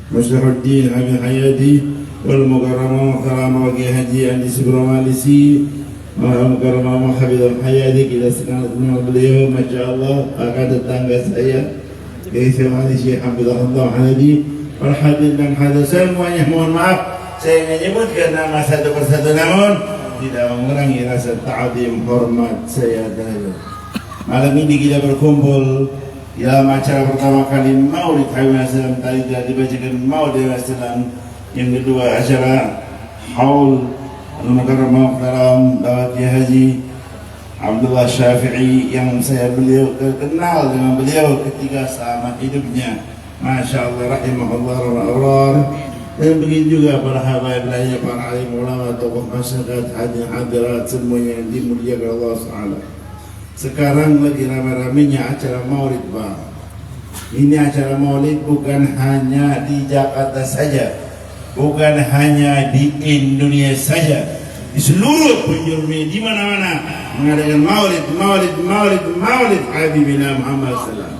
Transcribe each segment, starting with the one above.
مصلح الدين أبي حياتي والمكرمة محترمة وكي حجي عندي سبر مالسي مكرمة محفظة حياتي kita sekarang dengan beliau Masya Allah akan tetangga saya Yaitu Syekh Abdullah Hadi Perhatian dan hadir semuanya mohon maaf saya menyebutkan nama satu persatu namun tidak mengurangi rasa ta'zim hormat saya terhadap malam ini kita berkumpul dalam acara pertama kali Maulid Habibina Sallam tadi telah dibacakan Maulid Habibina Sallam yang kedua acara Haul Al-Mukarram Muhtaram Dawat Kiai Haji Abdullah Syafi'i yang saya kenal dengan beliau ketika selama hidupnya Masya Allah rahimahullah wa dan begitu juga para habaib lainnya, para alim ulama, tokoh masyarakat, hadirat semuanya yang dimuliakan Allah SWT. Sekarang lagi ramai-ramainya acara maulid Pak. Ini acara maulid bukan hanya di Jakarta saja, bukan hanya di Indonesia saja, di seluruh penjuru dunia, di mana-mana mengadakan maulid Habibina Muhammad SAW.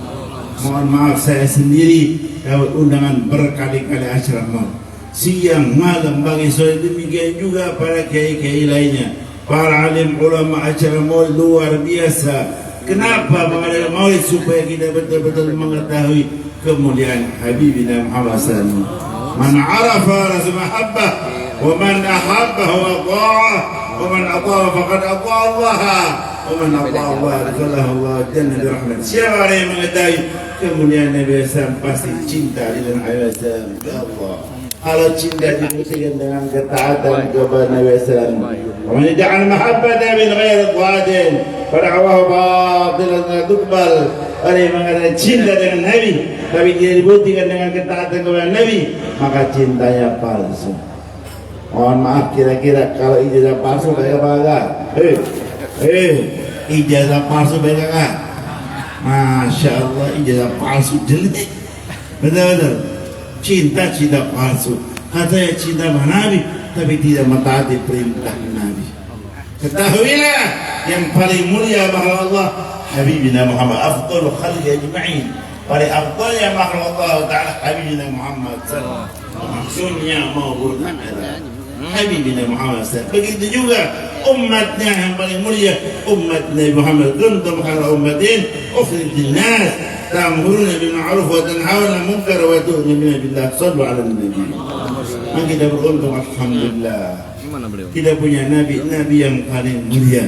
Mohon maaf saya sendiri dapat undangan berkali-kali acara maulid. Siang malam bagi sore demikian juga para kiai-kiai lainnya, para alim ulama acara maulid luar biasa. Kenapa mengadakan maulid? Supaya kita betul-betul mengetahui kemuliaan Habibina Muhammad SAW. Man arafa rasul mahabbah wa man ahabbahu wa ta'ah wa man ata'a faqad ata'a Allah wa man ata'a Allah adkhalahu Allah jannah birahmat. Siapa yang mengetahui kemuliaan Nabi SAW pasti cinta dengan Habibina SAW. Ya Allah, kalau cinta dibuktikan dengan ketaatan kepada Nabi SAW. ومن يجعل محبة من غير ضاد فدعواه باطلا لا تقبل. Orang yang mengatakan cinta dengan Nabi tapi tidak dibuktikan dengan ketaatan kepada Nabi, maka cintanya palsu. Mohon maaf, kira-kira kalau ijazah palsu baik apa enggak? Ijazah palsu baik enggak? Masya Allah, ijazah palsu jelek. Betul-betul. Cinta palsu. Katanya cinta Nabi tapi tidak mentaati perintah Nabi. Ketahuilah yang paling mulia makhluk Allah Habibina Muhammad, afdalul khalqi ajma'in. Paling afdalnya makhluk Allah Ta'ala Habibina Muhammad sallallahu alaihi wasallam. Dunia maupun akhirat. Habibina Muhammad sallallahu alaihi wasallam. Begitu juga umatnya yang paling mulia, umat Nabi Muhammad. Kuntum khairu ummatin ukhrijat nas ta'muruna bil ma'ruf wa tanhauna 'anil munkar wa tu'minuna billah. Shallu 'ala nabi. Kita beruntung alhamdulillah. Kita punya nabi yang paling mulia.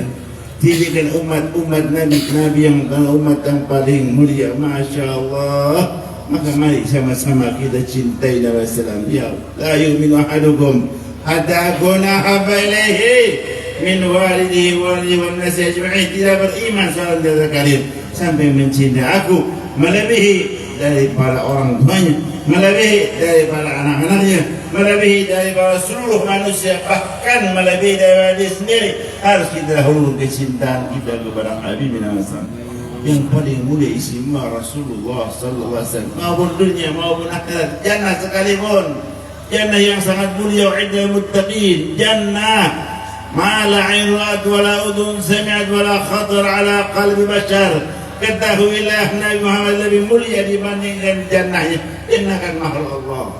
Dijadikan umat nabi yang umat yang paling mulia. Masya Allah. Maka mari sama-sama kita cintai Nabi sallallahu alaihi wasallam. La yu'minu ahadukum hatta akuna habba ilaihi min walidihi wa nasi ajma'in. Tidak beriman seorang dari kalian sampai mencintai aku melebihi daripada orang tuanya, melebihi daripada anak-anaknya, melebihi daripada seluruh manusia, bahkan melebihi daripada dia sendiri. Harus kita dahulu kecintaan kita kepada Habibina Muhammad yang paling mulia istimewa Rasulullah sallallahu alaihi wasallam, maupun dunia maupun akhirat, jannah sekalipun, jannah yang sangat mulia wa'idal muttaqin, jannah ma la 'ain ra'at wa la udhun sami'at wa la khatar 'ala qalbi bashar. Ketahuilah Nabi Muhammad lebih mulia dibandingkan jannahnya. Jannah kan makhluk Allah.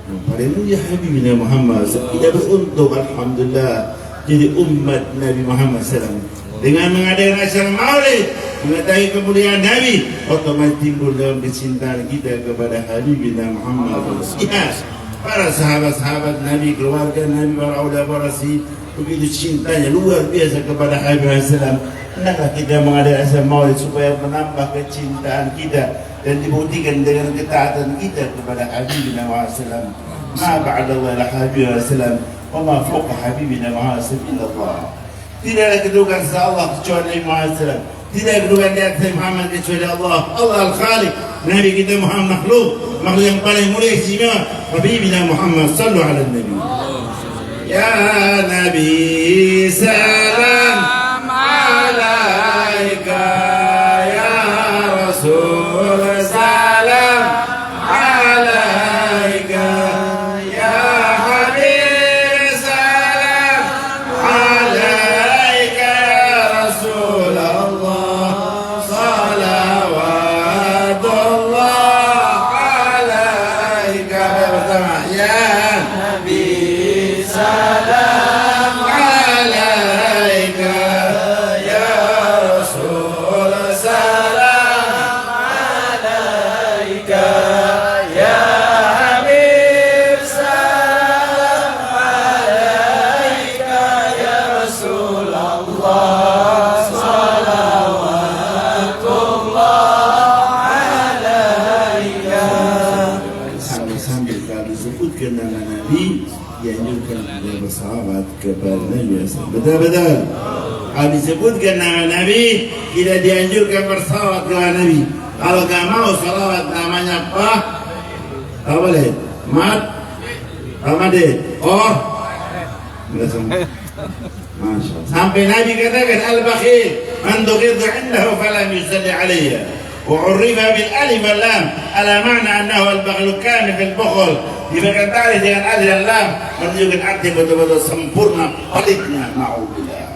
Yang paling mulia Habibina Muhammad. Kita beruntung alhamdulillah jadi umat Nabi Muhammad SAW. Dengan mengadakan acara maulid, mengetahui kemuliaan Nabi, otomatis timbul dalam kecintaan kita kepada Habibina Muhammad. Ya, para sahabat-sahabat Nabi, keluarga Nabi, para ulama, para si begitu cintanya luar biasa kepada Habibina SAW. Hendaklah kita mengadakan acara maulid supaya menambah kecintaan kita dan dibuktikan dengan ketaatan kita kepada Habibina Muhammad SAW. Ma ba'dallah ila Habibina SAW wa ma fawqa Habibina Muhammad SAW. Tidak ada kedudukan setelah Allah kecuali Nabi Muhammad SAW. Tidak ada kedudukan di atas Muhammad kecuali Allah. Allah Al-Khaliq. Nabi kita Muhammad makhluk yang paling mulia istimewa Habibina Muhammad sallallahu alaihi wasallam. Ya Nabi salam alaika, ya Rasul salam alaika, ya Habib salam alaika, ya Rasul Allah salawatullah alaika. disebutkan nama Nabi, dianjurkan kita bersahabat kepada Nabi. Betul-betul. Kalau disebutkan nama Nabi, kita dianjurkan bersahabat kepada Nabi. Kalau gak mau salawat namanya apa? Apa boleh? Mat? Ramade? Or? Masya Allah. Sampai Nabi katakan al-bakhil man dughidha indahu falam yusalli alayya. وعرف بالالف واللام على معنى انه البخل كان في البخل. Diberikan dengan alif dan lam menunjukkan arti betul-betul sempurna peliknya. Na'udzubillah.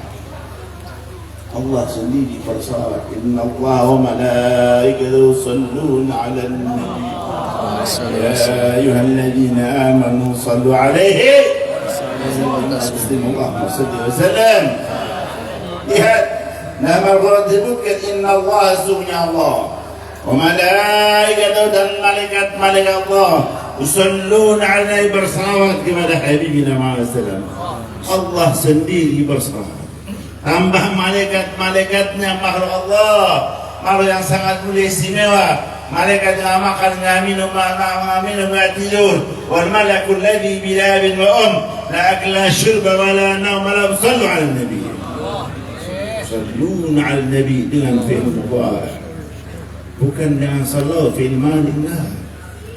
Allah sendiri bersalawat. Inna Allah wa malaikatahu yusalluna 'alan nabi. Ya ayyuhalladzina amanu sallu 'alaihi wa sallimu Lihat nama Allah disebutkan Inna Allah sesungguhnya Allah wa malaikatahu dan malaikat Allah yusalluna 'alaihi bersalawat kepada Habibina Muhammad sallallahu alaihi wasallam. Allah sendiri bersalawat. Tambah malaikat-malaikatnya makhluk Allah, makhluk yang sangat mulia istimewa. Malaikat yang makan, minum, tidur. Wal malakul ladzi bila bin wa la akla syurba wa la naum la sallu 'ala nabi. Salluna 'ala nabi dengan fi'il mudhari'. Bukan dengan sallu fi'il madhi,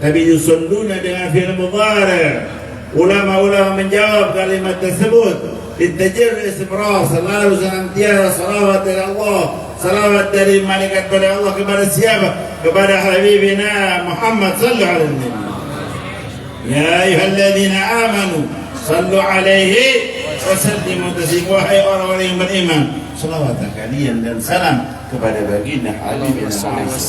tapi yusalluna dengan fi'il mudhari'. Ulama-ulama menjawab kalimat tersebut للتجر الاستمرار. selalu senantiasa salawat dari Allah, salawat dari malaikat kepada Allah kepada siapa? Kepada Habibina Muhammad sallallahu alaihi wasallam. Ya ayyuhalladzina amanu sallu alaihi wa sallimu taslima. Wahai orang-orang yang beriman, salawat kalian dan salam kepada baginda Habibina Muhammad.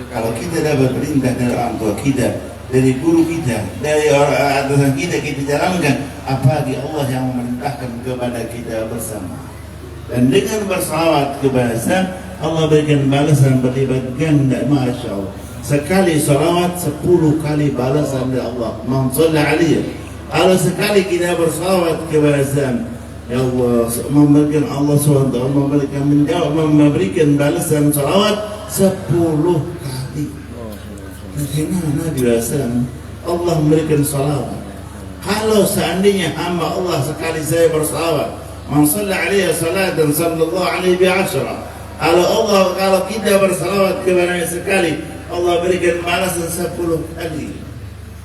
Kalau kita dapat perintah dari orang tua kita, dari guru kita, dari orang atasan kita jalankan, apalagi Allah yang memerintahkan kepada kita bersama. Dan dengan bersalawat kepada Allah berikan balasan berlipat ganda. Masya Allah. Sekali salawat 10 kali balasan dari Allah. Man shalla alaihi. Kalau sekali kita bersalawat kepada ya Allah, memberikan Allah SWT memberikan balasan salawat 10 kali. Bagaimana Nabi SAW Allah memberikan salawat? Kalau seandainya hamba Allah sekali saya bersalawat, man shalla alaihi salatan sallallahu alaihi bi'ashra. Kalau kita bersalawat kepada sekali, Allah berikan balasan 10 kali.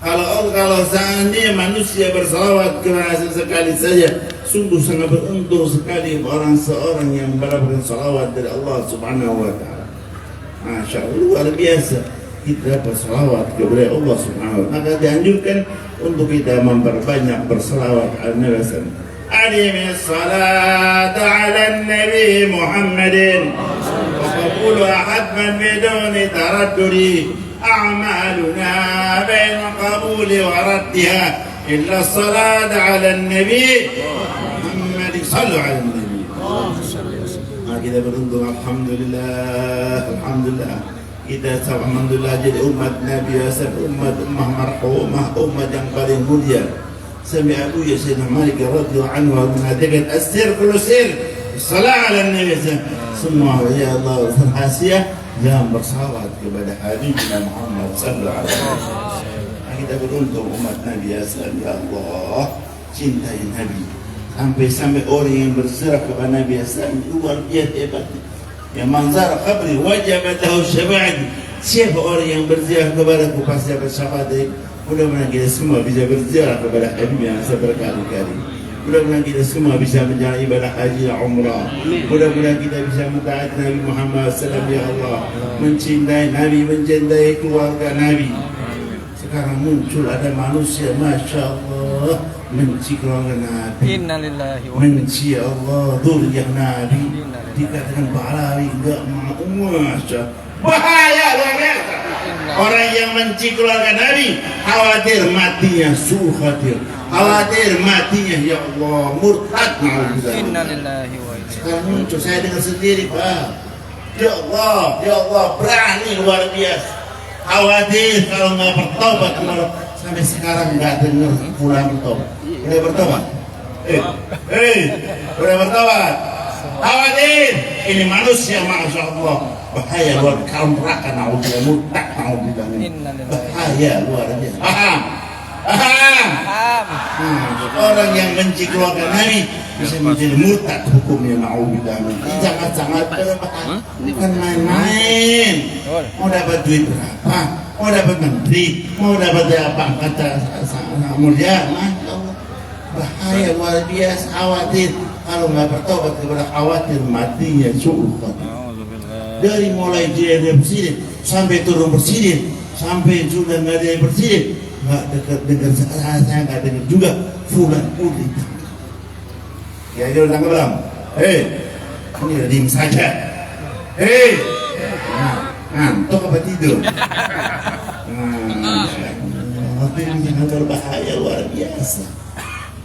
Kalau seandainya manusia bersalawat kepada sekali saja, sungguh sangat beruntung sekali seorang yang mendapatkan salawat dari Allah Subhanahu wa taala. Masya Allah, luar biasa. Kita bersalawat kepada Allah Subhanahu wa taala. Maka dianjurkan untuk kita memperbanyak bersalawat ala Nabi sallallahu alaihi wasallam. Adimis salat ala Nabi Muhammadin wa qabuluha hadman biduni taraddudi. A'maluna baina qabuli wa raddiha illa salat ala Nabi Muhammad sallallahu alaihi wasallam. Kita beruntung, alhamdulillah, alhamdulillah. Kita alhamdulillah jadi umat Nabi umat marhumah, umat yang paling mulia. Sampai Abu Sayyidina Malik radhiyallahu anhu mengatakan as-sir kullu sir salat ala Nabi. Semua ya Allah rahasia yang bersalawat kepada Habibina Muhammad sallallahu alaihi wasallam. Kita beruntung umat Nabi ya Allah, cintai Nabi. Sampai orang yang berserah kepada Nabi luar biasa hebatnya. Yang manzar qabri wajabat lahu syafaat. Siapa orang yang berziarah kepadaku pasti dapat syafaat. Mudah-mudahan kita semua bisa berziarah kepada Habib yang berkali-kali. Mudah-mudahan kita semua bisa menjalani ibadah haji dan umrah. Mudah-mudahan kita bisa mentaati Nabi Muhammad SAW ya Allah. Mencintai Nabi, mencintai keluarga Nabi. Sekarang muncul ada manusia, Masya Allah, benci keluarga Nabi, benci Allah, dzurriyyah Nabi. Dikatakan Balawi enggak mau, Masya bahaya luar biasa. Orang yang benci keluarga Nabi khawatir matinya, khawatir matinya ya Allah, murtad. Sekarang muncul, saya dengar sendiri Pak. Ya Allah berani luar biasa. Khawatir kalau nggak bertobat, sampai sekarang nggak dengar pulang bertobat. Udah bertobat? Udah bertobat? Khawatir, ini manusia Masya Allah bahaya luar kaum neraka, naudzubillah, murtad, naudzubillah, bahaya luar biasa. Paham? Paham? Orang yang benci keluarga Nabi bisa menjadi murtad hukumnya, na'udzubillah. Ini sangat-sangat berbahaya, bukan main-main. Mau dapat duit berapa, mau dapat menteri, mau dapat apa, kata mulia, bahaya luar biasa. Khawatir kalau nggak bertobat kepada, khawatir matinya su'ul khotimah. Dari mulai dia presiden sampai turun presiden, sampai sudah nggak ada presiden, nggak dengar saya nggak dengar juga fulan putri. Ya dia udah belum? Ini udah diem saja. Ngantuk apa tidur? Ini sangat berbahaya luar biasa.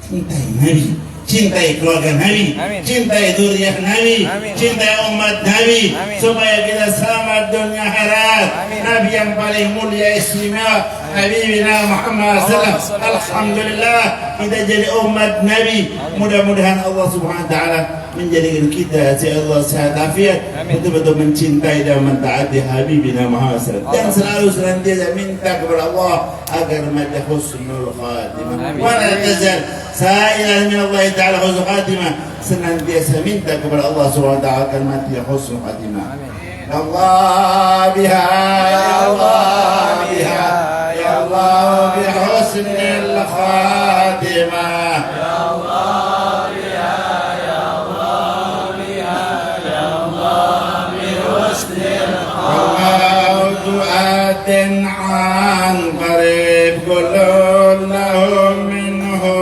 Cintai Nabi, cintai keluarga Nabi, cintai zuriat Nabi, cintai umat Nabi, supaya kita selamat dunia akhirat. Nabi yang paling mulia istimewa, Habibina Muhammad SAW. Alhamdulillah kita jadi umat Nabi. Mudah-mudahan Allah Subhanahu Wa Taala menjadikan kita, ya Allah, sehat afiat, betul-betul mencintai dan mentaati Habibina Muhammad SAW. Dan selalu senantiasa minta kepada Allah agar mati husnul khatimah. Wala tazal sa'ilan min Allah Ta'ala husnul khatimah, senantiasa minta kepada Allah Subhanahu Wa Taala agar mati husnul khatimah. Allah biha, ya Allah biha, ya Allah bi husnil khatimah. Ya Allah biha, ya Allah biha, ya Allah bi husnil khatimah. Du'atin an qarib kullun lahum minhu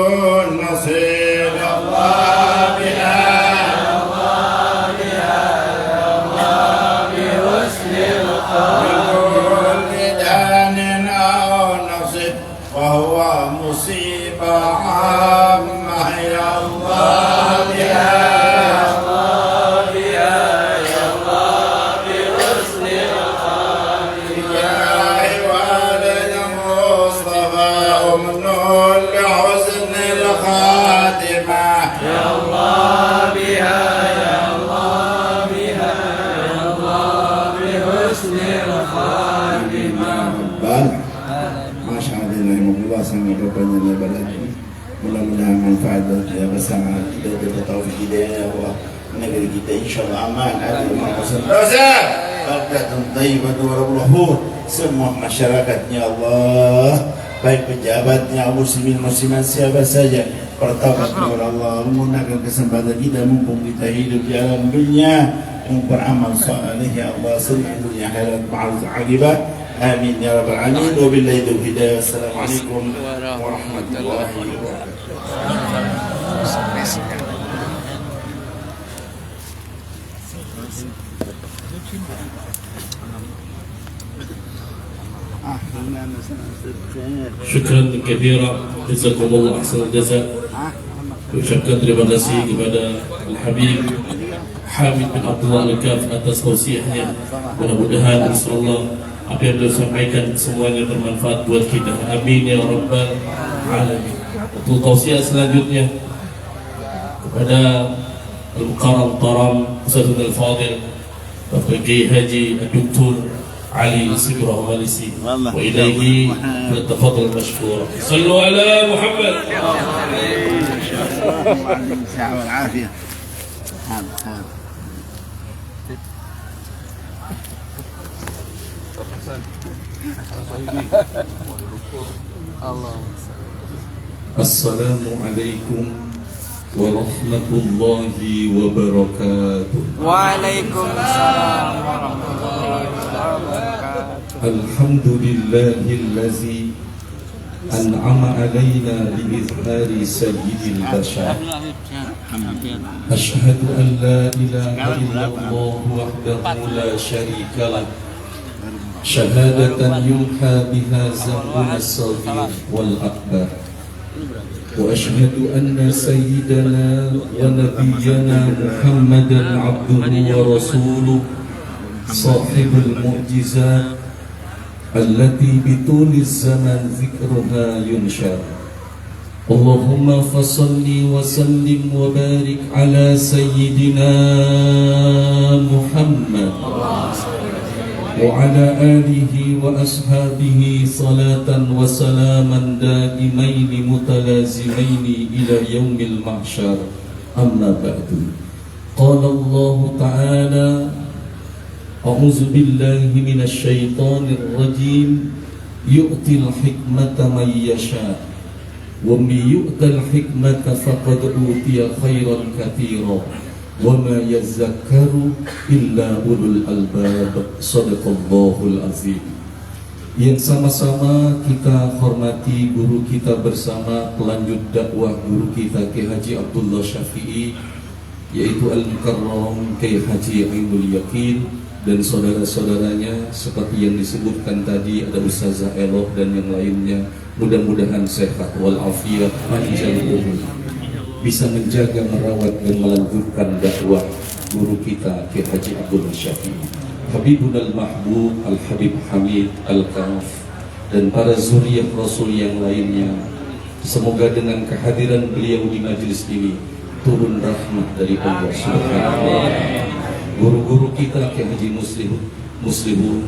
nasib. Ya Allah biha, مصيبة عامة. يا الله يا الله يا الله بحسن الخاتمة. يا ولد المصطفى أمن لحسن الخاتمة. يا الله بها، يا الله بها، يا الله بحسن الخاتمة. Sangat berbanyak lebar lagi. Mudah-mudahan manfaat kita bersama, kita bertaufik hidayah ya Allah. Negeri kita insyaallah aman, adil, makmur, barakatun thayyibah warahmatuh. Semua masyarakatnya Allah, baik pejabatnya, muslimin muslimat siapa saja, bertaubat kepada Allah, menggunakan kesempatan kita mumpung kita hidup di alam dunia yang beramal saleh ya Allah, senang dunia akhirat ma'al aqibah. Amin ya rabbal alamin. Wabillahi taufiq hidayah. Assalamualaikum warahmatullahi wabarakatuh. Syukran katsira, jazakumullah ahsanal jazaa. Ucapkan terima kasih kepada Al-Habib Hamid bin Abdullah Al-Kaf atas tausiahnya. Mudah-mudahan insyaallah apa yang beliau sampaikan semuanya bermanfaat buat kita. Amin ya rabbal alamin. Untuk tausiah selanjutnya kepada Al-Qaram Taram Ustadzul Al-Fadil Bapak Kiai Haji Dr. علي سكره مالسي وإليه فلتفضل مشكورا. صلوا على محمد. الساعة والعافية. السلام عليكم ورحمة الله وبركاته. وعليكم السلام ورحمة الله وبركاته. الحمد لله الذي أنعم علينا بإظهار سيد البشر. أشهد أن لا إله إلا الله وحده لا شريك له شهادة يمحى بها ذنبنا الصغير والأكبر. وأشهد أن سيدنا ونبينا محمدا عبده ورسوله صاحب المعجزات التي بطول الزمن ذكرها ينشر. اللهم فصل وسلم وبارك على سيدنا محمد وعلى آله وأصحابه صلاة وسلاما دائمين متلازمين إلى يوم المحشر. أما بعد، قال الله تعالى: أعوذ بالله من الشيطان الرجيم يؤتي الحكمة من يشاء ومن يؤت الحكمة فقد أوتي خيرا كثيرا وما يذكر إلا أولو الألباب. Sadaqallahul azim. Yang sama-sama kita hormati guru kita bersama, pelanjut dakwah guru kita Kiai Haji Abdullah Syafi'i, yaitu Al-Mukarram Kiai Haji Ainul Yakin, dan saudara-saudaranya seperti yang disebutkan tadi, ada Ustazah Eloh dan yang lainnya. Mudah-mudahan sehat walafiat, panjang umur, bisa menjaga, merawat dan melanjutkan dakwah guru kita Kiai Haji Abdullah Syafi'i, Habibunal Mahbub Al-Habib Hamid Al-Kanaf, dan para zuriyah Rasul yang lainnya. Semoga dengan kehadiran beliau di majelis ini turun rahmat dari Allah Subhanahu wa Ta'ala. Guru-guru kita Kiai Haji Muslihun,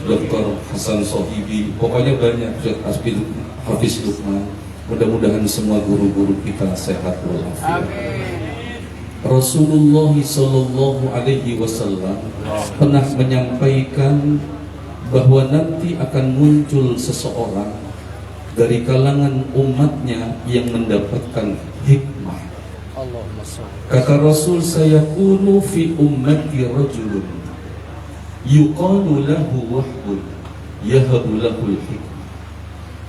Dr. Hasan Sohibi, pokoknya banyak, Hafiz Lukman. Mudah-mudahan semua guru-guru kita sehat walafiat. Rasulullah Sallallahu Alaihi Wasallam pernah menyampaikan bahwa nanti akan muncul seseorang dari kalangan umatnya yang mendapatkan hikmah. Kata Rasul, sayakunu fi ummati rajulun yuqalu lahu wahbun yahabu lahul hikmah.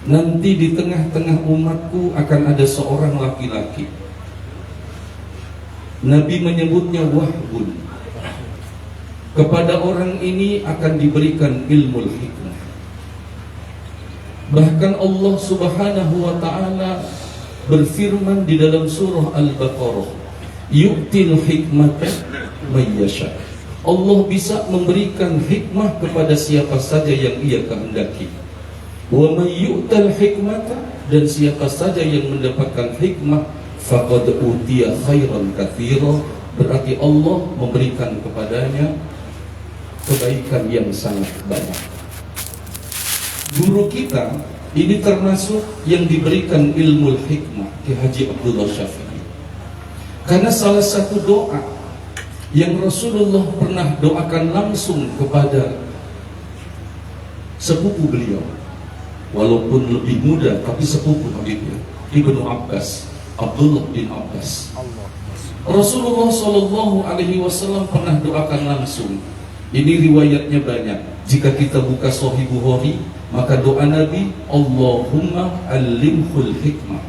Nanti di tengah-tengah umatku akan ada seorang laki-laki, Nabi menyebutnya wahbun. Kepada orang ini akan diberikan ilmu hikmah. Bahkan Allah Subhanahu wa Ta'ala berfirman di dalam surah Al-Baqarah, yu'til hikmata may yasha. Allah bisa memberikan hikmah kepada siapa saja yang Ia kehendaki. Wa may yu'tal hikmata, dan siapa saja yang mendapatkan hikmah, faqad utiya khairan katsira, berarti Allah memberikan kepadanya kebaikan yang sangat banyak. Guru kita ini termasuk yang diberikan ilmu hikmah, Kiai Haji Abdullah Syafi'i. Karena salah satu doa yang Rasulullah pernah doakan langsung kepada sepupu beliau, walaupun lebih muda tapi sepupu Habibnya, Ibnu Abbas, Abdullah bin Abbas. Rasulullah Sallallahu Alaihi Wasallam pernah doakan langsung. Ini riwayatnya banyak. Jika kita buka Sahih Bukhari, maka doa Nabi, Allahumma alimhul hikmah.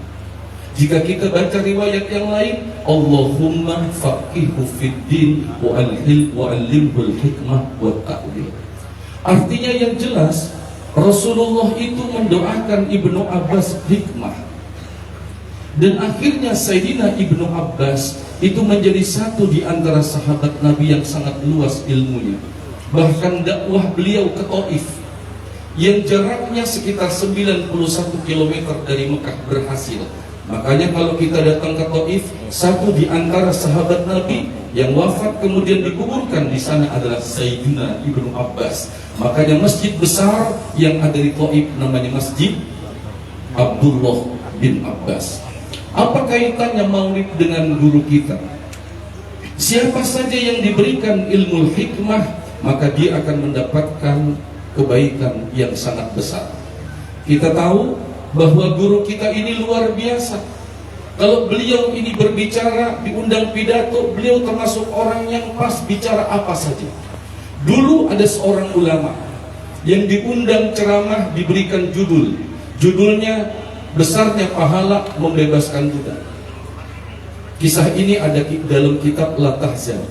Jika kita baca riwayat yang lain, Allahumma faqihu fid din wa alimhul hikmah wa ta'wil. Artinya yang jelas, Rasulullah itu mendoakan Ibnu Abbas hikmah. Dan akhirnya Sayyidina Ibnu Abbas itu menjadi satu di antara sahabat Nabi yang sangat luas ilmunya. Bahkan dakwah beliau ke Taif yang jaraknya sekitar 91 km dari Mekah berhasil. Makanya kalau kita datang ke Taif, satu di antara sahabat Nabi yang wafat kemudian dikuburkan di sana adalah Sayyidina Ibnu Abbas. Makanya masjid besar yang ada di Taif namanya Masjid Abdullah bin Abbas. Apa kaitannya maulid dengan guru kita? Siapa saja yang diberikan ilmu hikmah, maka dia akan mendapatkan kebaikan yang sangat besar. Kita tahu bahwa guru kita ini luar biasa. Kalau beliau ini berbicara, diundang pidato, beliau termasuk orang yang pas bicara apa saja. Dulu ada seorang ulama yang diundang ceramah, diberikan judulnya besarnya pahala membebaskan budak. Kisah ini ada dalam kitab La Tahzan.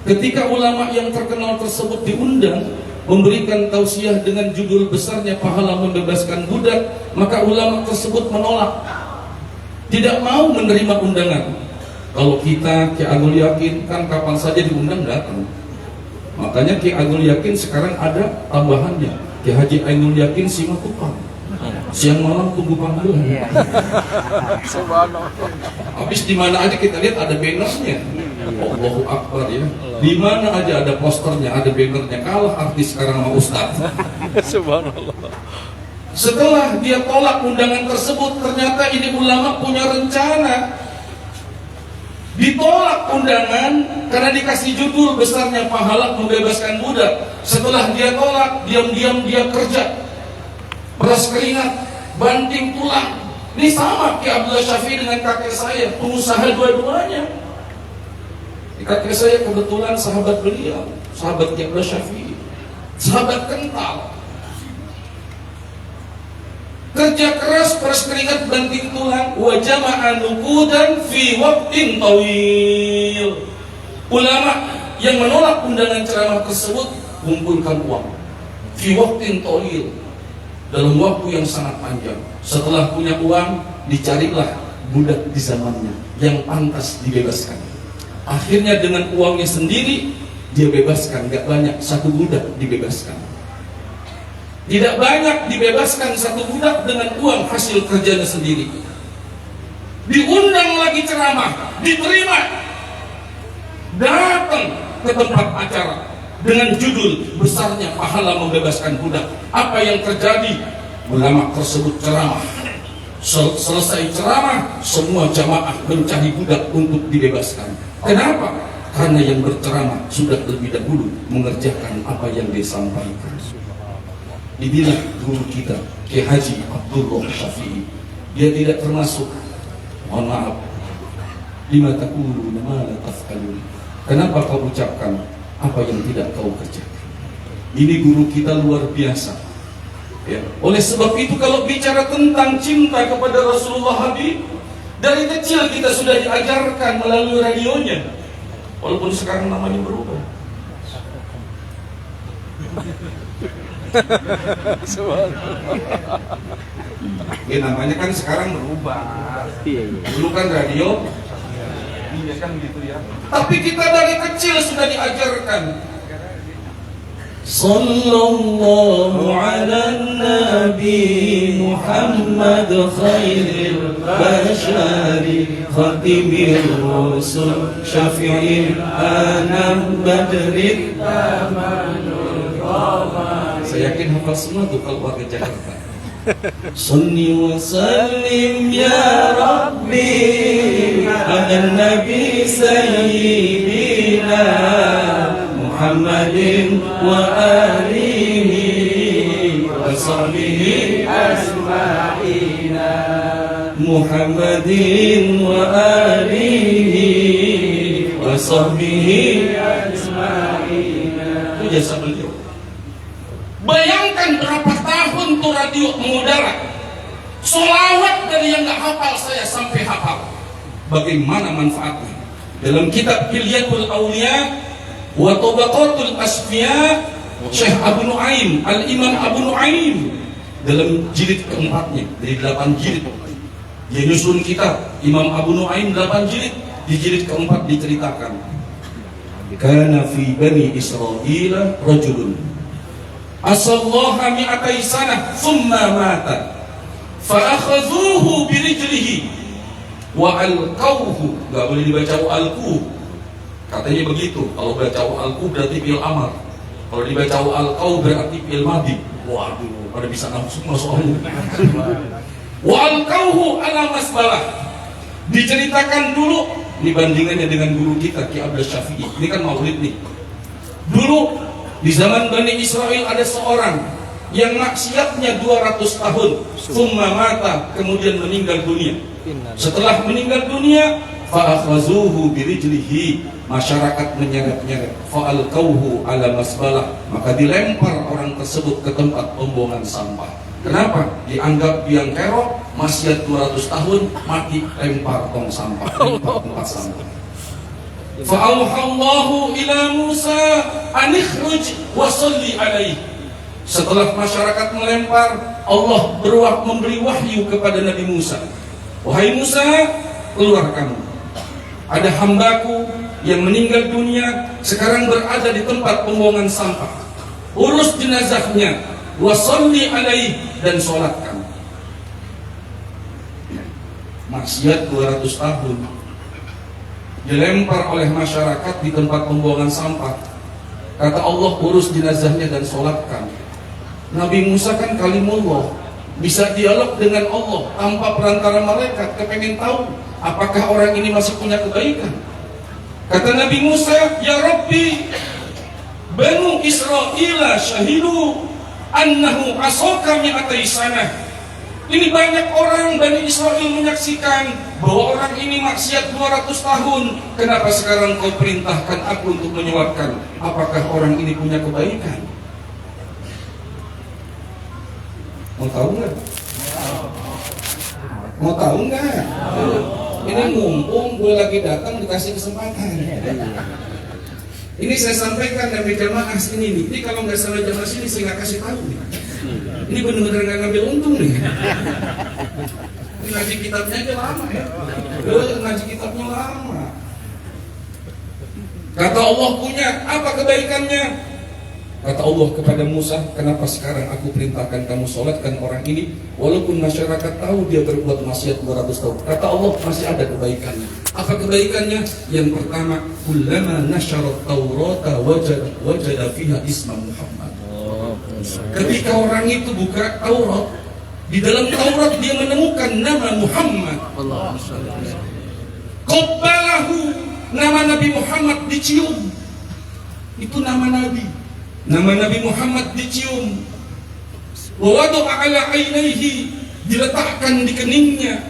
Ketika ulama yang terkenal tersebut diundang memberikan tausiah dengan judul besarnya pahala membebaskan budak, maka ulama tersebut menolak, tidak mau menerima undangan. Kalau kita Ki Agul Yakin kan kapan saja diundang datang. Makanya Ki Agul Yakin sekarang ada tambahannya, Ki Haji Ainul Yakin Simatupang. Siang malam tunggu panggilan. Habis di mana aja kita lihat ada bannernya. Allahu Akbar ya. Di mana aja ada posternya, ada bannernya. Kalah artis sekarang sama Ustaz. Subhanallah. Setelah dia tolak undangan tersebut, ternyata ini ulama punya rencana. Ditolak undangan karena dikasih judul besarnya pahala membebaskan budak. Setelah dia tolak, diam-diam dia kerja, peras keringat, banting tulang. Ini sama kayak Abdullah Syafi'i dengan kakek saya, pengusaha dua-duanya. Kakek saya kebetulan sahabat beliau, sahabat Abdullah Syafi'i, sahabat kental. Kerja keras, peras keringat, banting tulang, wa jama'a nuqudan fi waqtin tawil. Ulama yang menolak undangan ceramah tersebut kumpulkan uang fi waqtin tawil, dalam waktu yang sangat panjang. Setelah punya uang, dicarilah budak di zamannya yang pantas dibebaskan. Akhirnya dengan uangnya sendiri dia bebaskan, gak banyak, satu budak dibebaskan. Tidak banyak dibebaskan satu budak dengan uang hasil kerjanya sendiri. Diundang lagi ceramah, diterima, datang ke tempat acara dengan judul besarnya pahala membebaskan budak. Apa yang terjadi? Ulama tersebut ceramah. Selesai ceramah, semua jamaah mencari budak untuk dibebaskan. Kenapa? Karena yang berceramah sudah lebih dahulu mengerjakan apa yang disampaikan. Inilah guru kita, Kiai Haji Abdullah Syafi'i. Dia tidak termasuk, mohon maaf, lima taquluna ma la taf'alun. Kenapa kau ucapkan apa yang tidak kau kerjakan? Ini guru kita luar biasa. Ya. Oleh sebab itu kalau bicara tentang cinta kepada Rasulullah Habib, dari kecil kita sudah diajarkan melalui radionya, walaupun sekarang namanya berubah. Ya namanya kan sekarang berubah. Dulu kan radio, iya kan gitu ya. Tapi kita dari kecil sudah diajarkan. Sallallahu ala nabi Muhammad khairil bashari khatimir rusul syafi'il anam badrit amanul rahman. Saya yakin hafal semua tuh kalau warga Jakarta. Salli wa sallim ya Rabbi ala nabi sayyidina Muhammadin wa alihi wa sahbihi asma'ina. Muhammadin wa alihi wa sahbihi asma'ina. Itu jasa beliau. Bayangkan berapa tahun tuh radio mengudara. Sholawat dari yang gak hafal saya sampai hafal. Bagaimana manfaatnya? Dalam kitab Hilyatul Awliya wa Tabaqatul Asfiya, Syekh Abu Nuaim, Al-Imam Abu Nuaim, dalam jilid keempatnya, dari 8 jilid dia nyusun kitab. Imam Abu Nuaim 8 jilid, di jilid keempat diceritakan, kana fi bani Israila rajulun asallaha mi'atai sanah thumma mata fa akhadhuhu bi rijlihi wa alqawhu. Gak boleh dibaca alquh, katanya begitu. Kalau baca alquh berarti fi'il amar, kalau dibaca alqaw berarti fi'il madhi. Waduh, pada bisa masuk angin. Wa alqawhu ala masbalah. Diceritakan dulu, ini bandingannya dengan guru kita Ki Abdullah Syafi'i. Ini kan maulid nih. Dulu di zaman Bani Israel ada seorang yang maksiatnya 200 tahun, summa mata, kemudian meninggal dunia. Setelah meninggal dunia, fa'akhazuhu birijlihi, masyarakat menyeret-nyeret, fa'alqauhu ala masbalah, maka dilempar orang tersebut ke tempat pembuangan sampah. Kenapa? Dianggap biang kerok, maksiat 200 tahun, mati, lempar tong sampah, lempar tempat sampah. Fa'auhallahu ila Musa anikhruj wa salli alaihi. Setelah masyarakat melempar, Allah memberi wahyu kepada Nabi Musa. Wahai Musa, keluar kamu. Ada hambaku yang meninggal dunia, sekarang berada di tempat pembuangan sampah. Urus jenazahnya, wa salli alaihi, dan sholatkan. Maksiat 200 tahun, dilempar oleh masyarakat di tempat pembuangan sampah. Kata Allah, urus jenazahnya dan sholatkan. Nabi Musa kan kalimullah, bisa dialog dengan Allah tanpa perantara malaikat. Kepengen tahu apakah orang ini masih punya kebaikan. Kata Nabi Musa, ya Rabbi, Banu Israila syahidu annahu asaka mi'atai sanah. Ini banyak orang Bani Israel menyaksikan bahwa orang ini maksiat 200 tahun. Kenapa sekarang kau perintahkan aku untuk menyuapkan? Apakah orang ini punya kebaikan? Mau tahu nggak? Mau tahu nggak? Ini mumpung gue lagi datang dikasih kesempatan. Ini saya sampaikan dari jamaah sini nih. Ini kalau nggak salah jamaah sini saya nggak kasih tahu nih. Ini benar-benar nggak ngambil untung nih. Ngaji kitabnya aja lama ya. Ngaji kitabnya lama. Kata Allah punya apa kebaikannya? Kata Allah kepada Musa, kenapa sekarang aku perintahkan kamu sholatkan orang ini walaupun masyarakat tahu dia berbuat maksiat 200 tahun. Kata Allah masih ada kebaikannya. Apa kebaikannya? Yang pertama, kullama nasyarat taurata wajada fiha isma Muhammad. Ketika orang itu buka Taurat, di dalam Taurat dia menemukan nama Muhammad. Qabbalahu, nama Nabi Muhammad dicium. Itu nama Nabi. Nama Nabi Muhammad dicium. Wa wada'a ala ainaihi, diletakkan di keningnya.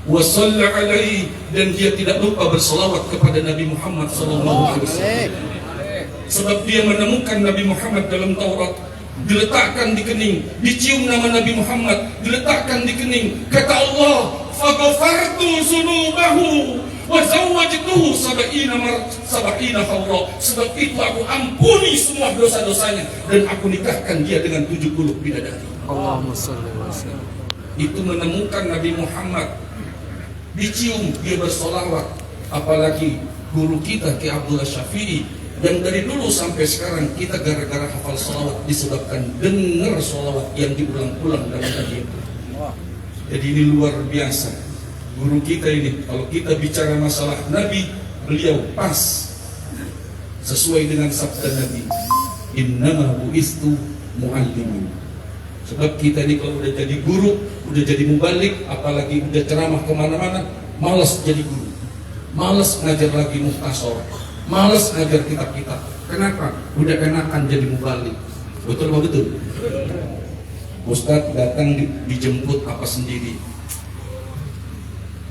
Wa shalla alaihi, dan dia tidak lupa berselawat kepada Nabi Muhammad sallallahu alaihi wasallam. Sebab dia menemukan Nabi Muhammad dalam Taurat, diletakkan di kening, dicium nama Nabi Muhammad, diletakkan di kening. Kata Allah, faghfartu dzunubahu wa zawwajtuhu sab'ina hawra. Sebab itu aku ampuni semua dosa-dosanya dan aku nikahkan dia dengan 70 bidadari. Allahumma shalli wa sallim. Itu menemukan Nabi Muhammad, dicium, dia bersolawat. Apalagi guru kita Ki Abdullah Syafi'i, yang dari dulu sampai sekarang kita gara-gara hafal solawat disebabkan dengar solawat yang diulang-ulang dalam kajian. Jadi ini luar biasa. Guru kita ini, kalau kita bicara masalah Nabi, beliau pas sesuai dengan sabda Nabi, innama bu'istu mu'allimin. Sebab kita ini kalau udah jadi guru, udah jadi mubalik, apalagi udah ceramah kemana-mana, malas jadi guru, malas ngajar lagi muhtasor, malas ngajar kitab-kitab. Kenapa? Udah enakan jadi mubalik. Betul apa betul? Ustadz datang dijemput apa sendiri,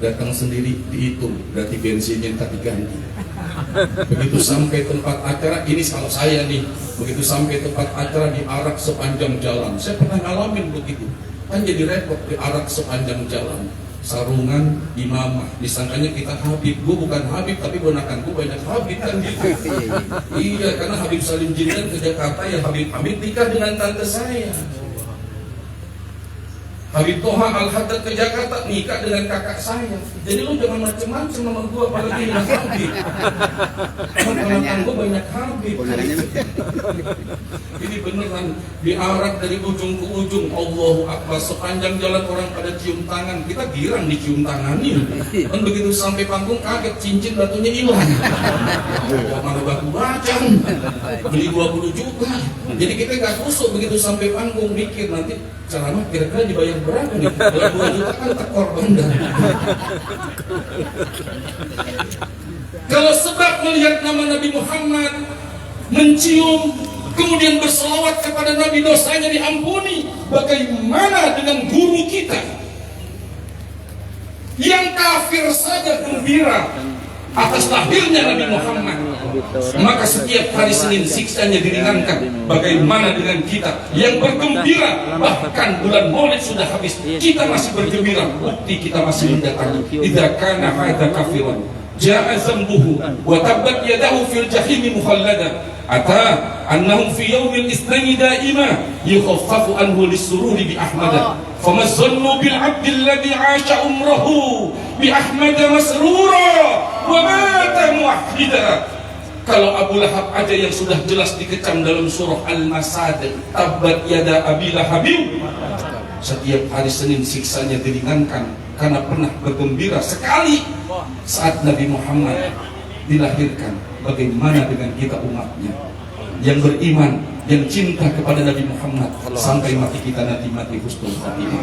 datang sendiri dihitung, berarti bensinnya tak diganti. Begitu sampai tempat acara, ini kalau saya nih, begitu sampai tempat acara diarak sepanjang jalan. Saya pernah ngalamin begitu, kan jadi repot, diarak sepanjang jalan. Sarungan, imamah, disangkanya kita Habib. Gue bukan Habib, tapi ponakan gue banyak Habib kan gitu. Iya, karena Habib Salim Jindan ke Jakarta, ya Habib nikah dengan tante saya. Habib Toha Al-Haddad ke Jakarta, nikah dengan kakak saya. Jadi lu jangan macem-macem sama gue, apalagi dengan Habib. Ponakan gue banyak Habib. Ini beneran diarak dari ujung ke ujung. Allahu Akbar, sepanjang jalan orang pada cium tangan. Kita girang dicium tangannya. Dan begitu sampai panggung kaget, cincin batunya hilang. Mana batu bacang, beli 20 juta. Jadi kita gak kusuk begitu sampai panggung, mikir nanti ceramah kira-kira dibayar berapa nih? Kalau 2 juta kan tekor bandar. Kalau sebab melihat nama Nabi Muhammad, mencium, kemudian berselawat kepada Nabi, dosanya diampuni. Bagaimana dengan guru kita yang kafir saja gembira atas lahirnya Nabi Muhammad, maka setiap hari Senin siksanya diringankan. Bagaimana dengan kita yang bergembira, bahkan bulan Maulid sudah habis, kita masih bergembira, bukti kita masih mendatangi. Idza kana hadza kafiran jaa zambuhu wa tabbat yadahu fil jahimi mukhallada ata annahum fi yaumil itsnaini daima yukhaffafu anhu lis-sururi bi ahmada fama zannu bil 'abdi alladhi 'asha umrahu bi ahmada masrura wa mata muwahhida. Kalau Abu Lahab aja yang sudah jelas dikecam dalam surah Al-Masad, tabbat yada Abi Lahabin, setiap hari Senin siksanya diringankan karena pernah bergembira sekali saat Nabi Muhammad dilahirkan. Bagaimana dengan kita umatnya yang beriman, yang cinta kepada Nabi Muhammad sampai mati kita nanti mati husnul khatimah.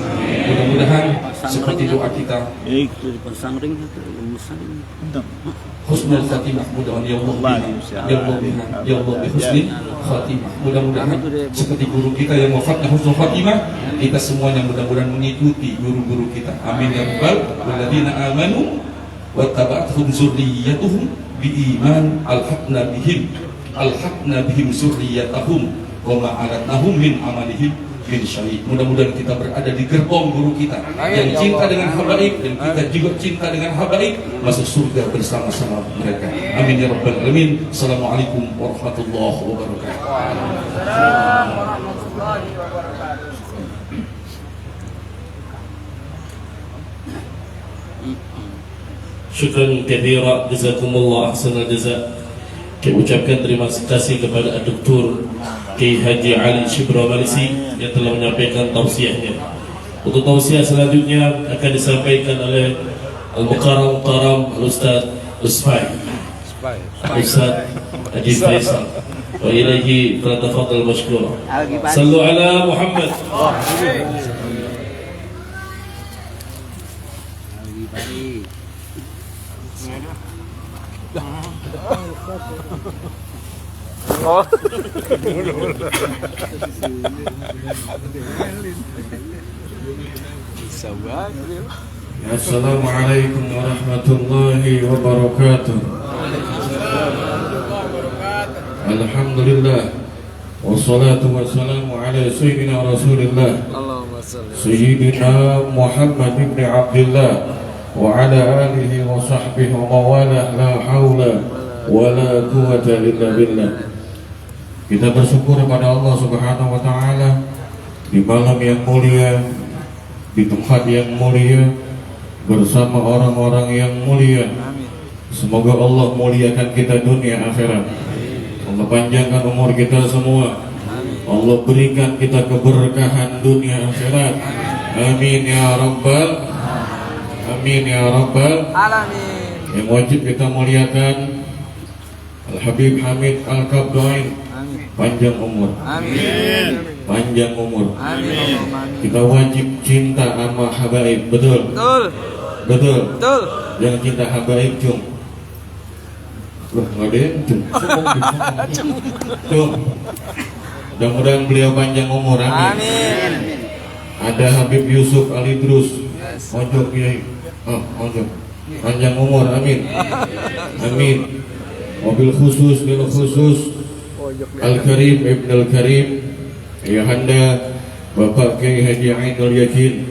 Mudah-mudahan seperti doa kita husnul khatimah, mudah-mudahan ya Allah ya Allah bi husnul khatimah. Mudah-mudahan seperti guru kita yang wafatnya husnul khatimah, kita semuanya mudah-mudahan mengikuti guru-guru kita. Amin ya rabbal walladzina amanu wattaba'athum dzurriyyatuhum biiman alhaqna bihim zurriyatahum wa ma alatnahum min amalihim min syai'. Mudah-mudahan kita berada di gerbong guru kita yang cinta dengan habaib, dan kita juga cinta dengan habaib, masuk surga bersama-sama mereka. Amin ya rabbal alamin. Assalamualaikum warahmatullahi wabarakatuh. Syukran kathira, jazakumullah ahsanal jazak. Kami ucapkan terima kasih kepada Dr. Kiai Haji Ali Shibra Malisi yang telah menyampaikan tausiahnya. Untuk tausiah selanjutnya akan disampaikan oleh Al-Mukarram Al-Ustaz Usfai Ustaz Haji Faisal. Wa ilaihi falyatafadhal mashkura. Sallu ala Muhammad. Assalamualaikum warahmatullahi wabarakatuh. Alhamdulillah wassalatu wassalamu ala sayyidina Rasulillah Sayyidina Muhammad ibn Abdullah wa ala alihi wa sahbihi wa mawalah, la hawla wa la quwwata illa billah. Kita bersyukur kepada Allah Subhanahu wa taala di malam yang mulia, di tempat yang mulia, bersama orang-orang yang mulia. Semoga Allah muliakan kita dunia akhirat. Allah panjangkan umur kita semua. Allah berikan kita keberkahan dunia akhirat. Amin ya rabbal amin ya rabbal alamin. Yang wajib kita muliakan Al-Habib Hamid Al-Kabdoin, panjang umur. Amin. Panjang umur. Amin. Kita wajib cinta sama habaib, betul? Betul. Betul. Betul. Jangan cinta habaib, cum. Loh, nggak ada yang cum. Cum. Mudah-mudahan beliau panjang umur. Amin. Amin. Ada Habib Yusuf Ali Drus. Mojok Kiai. Mojok. Panjang umur. Amin. Amin. Mobil khusus, bil khusus Al-Karim Ibn Al-Karim Ayahanda Bapak Kiai Haji Ainul Yakin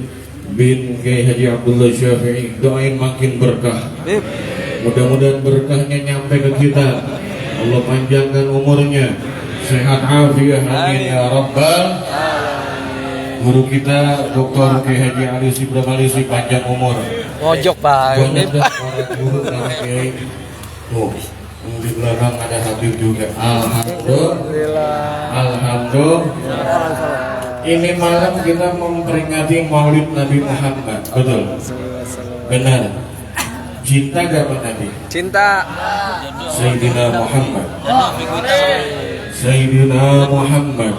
bin Kiai Haji Abdullah Syafi'i. Doain makin berkah. Mudah-mudahan berkahnya nyampe ke kita. Allah panjangkan umurnya, sehat afiah. Amin ya rabbal. Guru kita Dr. Kiai Haji Ali Shibra Malisi, panjang umur. Mojok Pak. Banyak dah para guru para kiai. Di belakang ada Habib juga. Alhamdulillah. Alhamdulillah. Ini malam kita memperingati Maulid Nabi Muhammad. Betul? Benar. Cinta gak Pak Nabi? Cinta. Sayyidina Muhammad. Sayyidina Muhammad.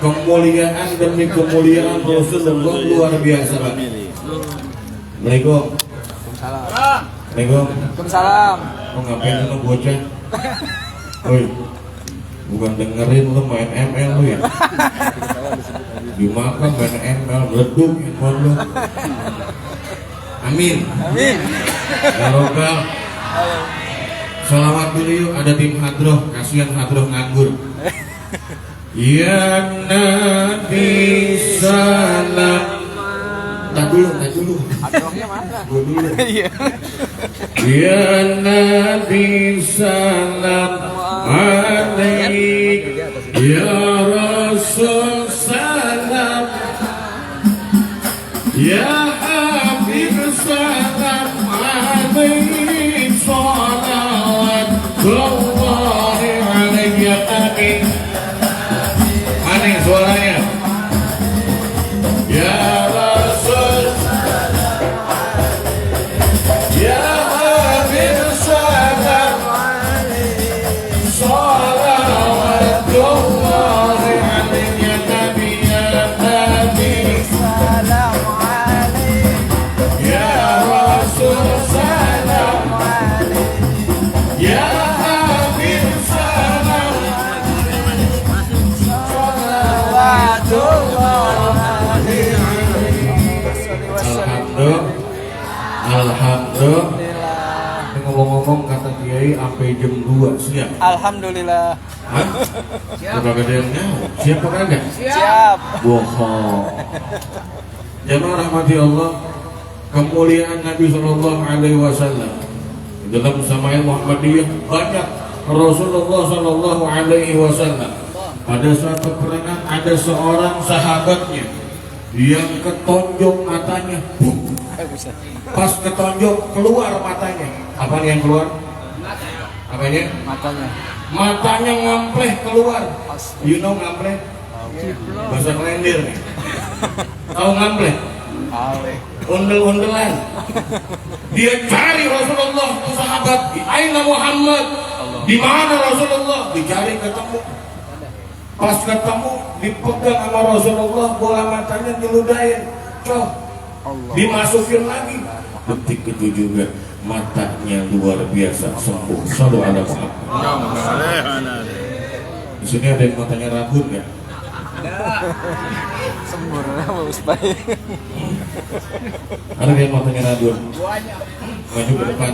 Kemuliaan demi kemuliaan Rasulullah luar biasa Pak. Assalamualaikum. Waalaikumsalam. Mau ngapain lu bocah? Woi, bukan dengerin lu main ML lu ya? Dimakan main ML, meleduk handphone lu. Amin. Amin. Ya Robbal. Salawat dulu yuk, ada tim hadroh, kasihan hadroh nganggur. Ya Nabi salam. Tak dulu. Hadrohnya mana? Gue dulu. Ya Nabi salam alaik, ya Rasul salam, ya Habib salam alaik, salawat Allahi alaik. Amin. Aneh suaranya. Ya Rasul, ya Habib salam. Alhamdulillah. Ini ngomong-ngomong kata Kiai sampai jam 2 siap. Alhamdulillah. Hah? Udah ada yang nyawa. Siap apa kagak? Siap. Bohong. Jamaah rahmati Allah, kemuliaan Nabi Sallallahu Alaihi Wasallam dalam Samail Muhammadiyah banyak. Rasulullah Sallallahu Alaihi Wasallam pada suatu peperangan ada seorang sahabatnya yang ketonjok matanya. Pas ketonjok keluar matanya. Apa yang keluar? Apanya? Matanya. Matanya ngampleh keluar. You know ngampleh? Bahasa Kelendir. Tahu ngampleh? Undel-undelan. Dia cari Rasulullah ke sahabat. Aina Muhammad? Di mana Rasulullah? Dicari ketemu. Pas ketemu dipegang sama Rasulullah, bola matanya diludahin. Coh. Dimasukin lagi. Detik itu juga matanya luar biasa sembuh. Shallallahu alaihi wasallam. Di sini ada yang matanya rambut nggak? Sempurna bagus baik. Ada yang matanya rambut? Maju ke depan.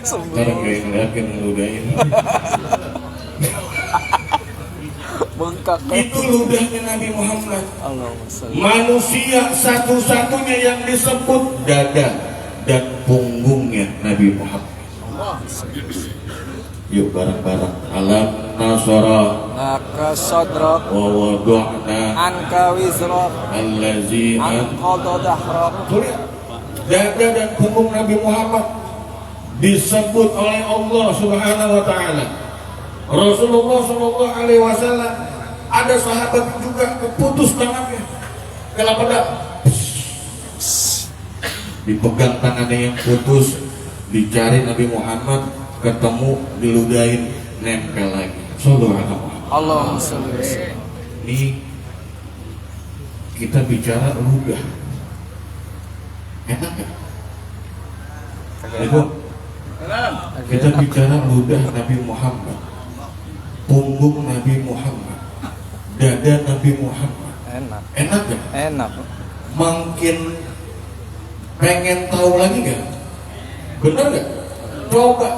Sekarang kayak ngeliatin ngeludahin. Bengkak. Itu ludahnya Nabi Muhammad. Allahumma sholli. Manusia satu-satunya yang disebut dada dan punggungnya Nabi Muhammad. Yuk bareng-bareng. Alam nasara Laka sadrak wa wada'na anka wizrak allazi anqadha dahrak. Tuh lihat, dada dan punggung Nabi Muhammad disebut oleh Allah Subhanahu wa taala. Rasulullah Shallallahu Alaihi Wasallam ada sahabat juga keputus tangannya. Kenapa dah? Dipegang tangannya yang putus, dicari Nabi Muhammad, ketemu, diludahin, nempel lagi. Sallallahu alaihi wasallam. Allahumma sholli wa sallim. Ini kita bicara ludah. Enak ya? Ibu, kita bicara ludah Nabi Muhammad, punggung Nabi Muhammad, dada Nabi Muhammad. Enak. Enak ya? Enak. Makin pengen tahu lagi nggak? Benar nggak? Coba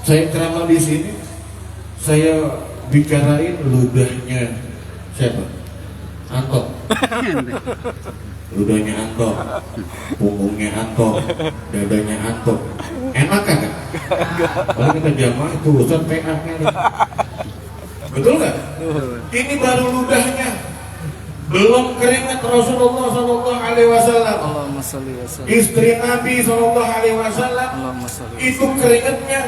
saya ceramah di sini, saya bicarain ludahnya siapa? Anto. Ludahnya Anto, punggungnya Anto, dadanya Anto. Enak kan? Kalau kita jamaah itu urusan PA-nya. Betul nggak? Ini baru ludahnya. Belum keringat Rasulullah Sallallahu Alaihi Wasallam. Allahumma sholli wa sallim. Istri Nabi Sallallahu Alaihi Wasallam Allahumma sholli. itu keringatnya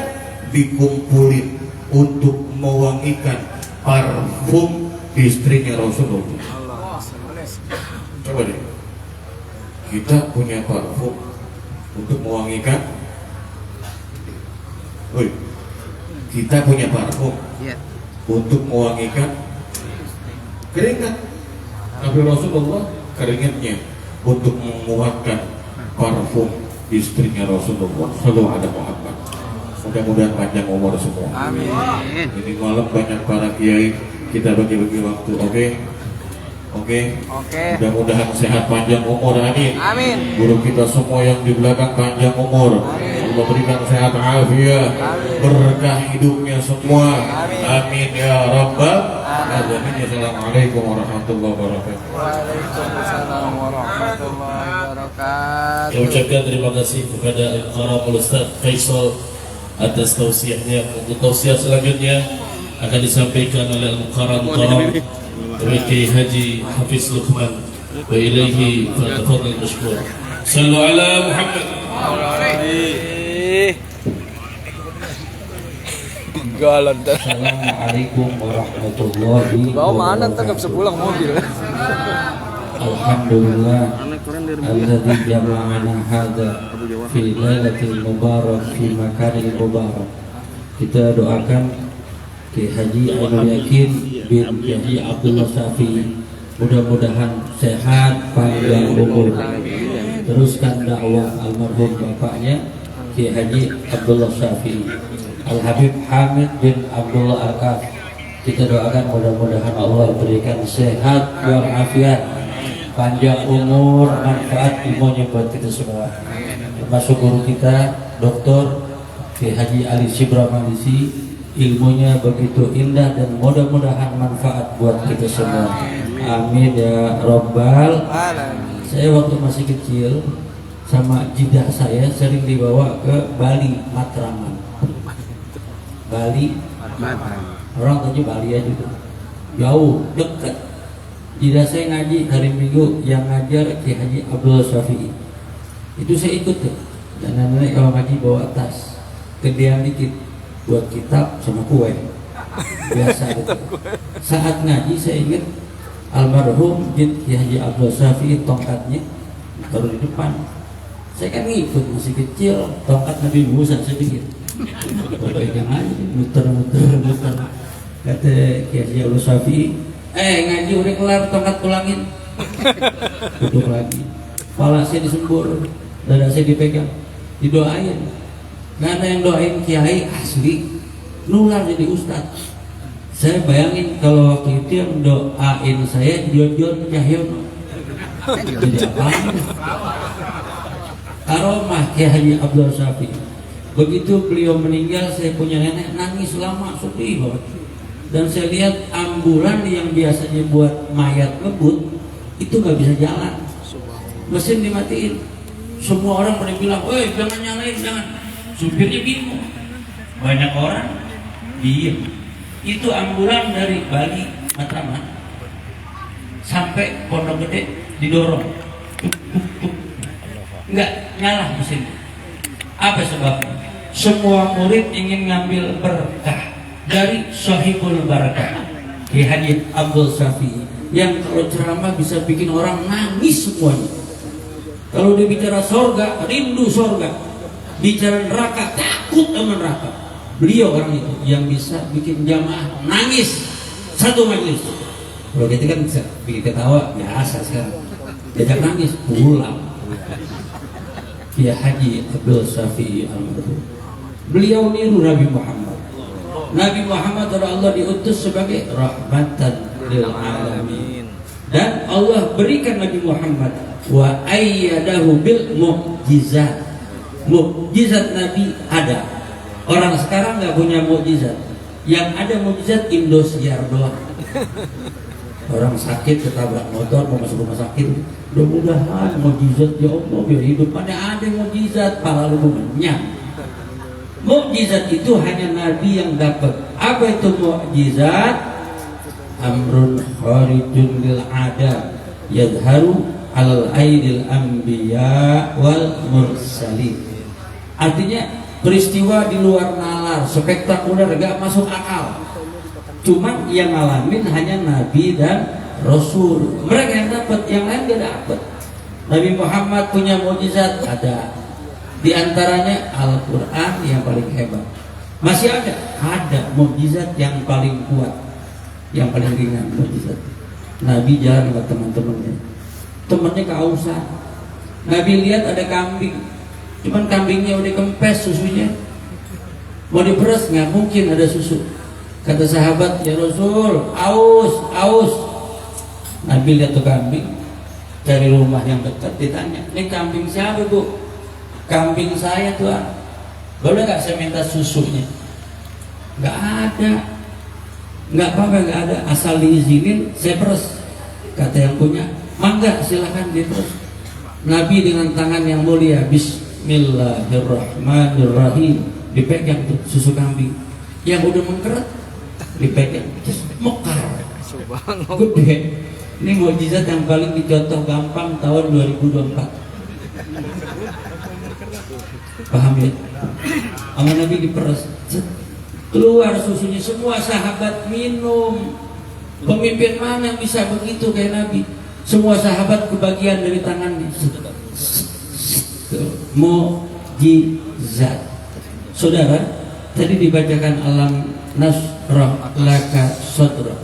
dikumpulin untuk mewangikan parfum istrinya Rasulullah. Allahumma sholli. Coba deh, kita punya parfum untuk mewangikan. Woi, kita punya parfum untuk mewangikan keringat. Nabi Rasulullah keringatnya untuk menguatkan parfum istrinya Rasulullah Sallallahu Alaihi Wasallam. Mudah-mudahan panjang umur semua. Amin. Ini malam banyak para kiai, kita bagi-bagi waktu. Oke. Mudah-mudahan sehat panjang umur. Amin. Amin. Guru kita semua yang di belakang panjang umur. Allah berikan sehat afiat, berkah hidupnya semua. Amin ya rabbal alamin. Assalamualaikum warahmatullahi wabarakatuh. Waalaikumsalam warahmatullahi wabarakatuh. Saya ucapkan terima kasih kepada Al-Qaramul Ustaz Faisal atas tausiahnya. Untuk tausiah selanjutnya akan disampaikan oleh Al-Qaram Wiki Haji Hafiz Luqman wa ilaihi fatafadhal mashkur. Sallu ala Muhammad. Galan dah. Assalamualaikum warahmatullahi Bawa mana ntar gak bisa pulang mobil. Alhamdulillah alladzi jama'ana hadza fi lailatul mubarak fi makanil mubarak. Kita doakan Ki Haji Ainul Yakin bin Haji Abdullah Syafi, mudah-mudahan sehat panjang umur, teruskan dakwah almarhum bapaknya Ki Haji Abdullah Syafi, Al Habib Hamid bin Abdullah Al-Kaf. Kita doakan mudah-mudahan Allah berikan sehat walafiat, panjang umur, manfaat ilmunya buat kita semua. Termasuk guru kita, Dr. Haji Ali Shibra Malisi, ilmunya begitu indah dan mudah-mudahan manfaat buat kita semua. Amin ya Rabbal. Saya waktu masih kecil sama jidah saya sering dibawa ke Bali, Matraman. Bali, orang tahu Bali aja gitu. Jauh, dekat. Jidah saya ngaji hari Minggu yang ngajar Ki Haji Abdul Syafi'i. Itu saya ikut tuh. Dan nenek kalau ngaji bawa tas, gedean dikit buat kitab sama kue. Biasa gitu. Saat ngaji saya ingat almarhum Ki Haji Abdul Syafi'i tongkatnya taruh di depan. Saya kan ngikut masih kecil, tongkat Nabi Musa saya pikir. Pegang aja, muter. Kata Ki Haji Abdul Syafi'i, ngaji udah kelar, tongkat pulangin. Duduk lagi. Kepala saya disembur, dada saya dipegang, didoain. Nggak ada yang doain kiai asli, nular jadi ustadz. Saya bayangin kalau waktu itu yang doain saya John Cahyono. Jadi apa? Aromah Ki Haji Abdul Syafi'i. Begitu beliau meninggal, saya punya nenek nangis lama, sedih banget. Dan saya lihat ambulan yang biasanya buat mayat ngebut itu nggak bisa jalan, mesin dimatiin. Semua orang pada bilang, "Woi, jangan nyalain, jangan." Supirnya bingung. Banyak orang diem. Itu ambulan dari Bali, Matraman sampai Pondok Gede didorong, nggak nyala mesin. Apa sebabnya? Semua murid ingin ngambil berkah dari Sahibul Barakah Ki Haji Abdul Syafi'i yang kalau ceramah bisa bikin orang nangis semuanya. Kalau dia bicara sorga, rindu sorga. Bicara neraka, takut sama neraka. Beliau orang itu yang bisa bikin jamaah nangis satu majelis. Kalau kita kan bisa bikin ketawa biasa sekarang. Diajak nangis pulang. Ki Haji Abdul Syafi'i almarhum. Beliau niru Nabi Muhammad. Nabi Muhammad oleh Allah diutus sebagai rahmatan lil alamin. Dan Allah berikan Nabi Muhammad wa ayyadahu bil mu'jizat. Mukjizat Nabi ada. Orang sekarang nggak punya mukjizat. Yang ada mukjizat Indosiar doang. Orang sakit ketabrak motor mau masuk rumah sakit, mudah-mudahan mukjizat ya Allah biar hidup. Ada mukjizat, para lu menyang. Mukjizat itu hanya Nabi yang dapat. Apa itu mukjizat? Amrun kharijun lil ada yadharu alal aidil anbiya wal mursalin. Artinya peristiwa di luar nalar, spektakuler, gak masuk akal. Cuman yang ngalamin hanya Nabi dan Rasul. Mereka yang dapat, yang lain gak dapat. Nabi Muhammad punya mukjizat ada. Di antaranya Al-Quran yang paling hebat. Masih ada mukjizat yang paling kuat, yang paling ringan mukjizat. Nabi jalan sama teman-temannya. Temannya kehausan. Nabi lihat ada kambing, cuman kambingnya udah kempes susunya. Mau diperas nggak mungkin ada susu. Kata sahabat, ya Rasul, aus. Nabi lihat tuh kambing, cari rumah yang dekat, ditanya, ini kambing siapa bu? Kambing saya tuan. Boleh nggak saya minta susunya? Nggak ada. Nggak apa-apa, nggak ada. Asal diizinin, saya peres. Kata yang punya, mangga silahkan diperes. Nabi dengan tangan yang mulia, Bismillahirrahmanirrahim, dipegang tuh susu kambing. Yang udah mengkeret, dipegang, terus mekar, gede. Ini mukjizat yang paling dicontoh gampang tahun 2024. Paham ya? Sama Nabi diperes, keluar susunya, semua sahabat minum. Pemimpin mana yang bisa begitu kayak Nabi? Semua sahabat kebagian dari tangannya. Mukjizat. Saudara, tadi dibacakan alam nasrah laka sadra.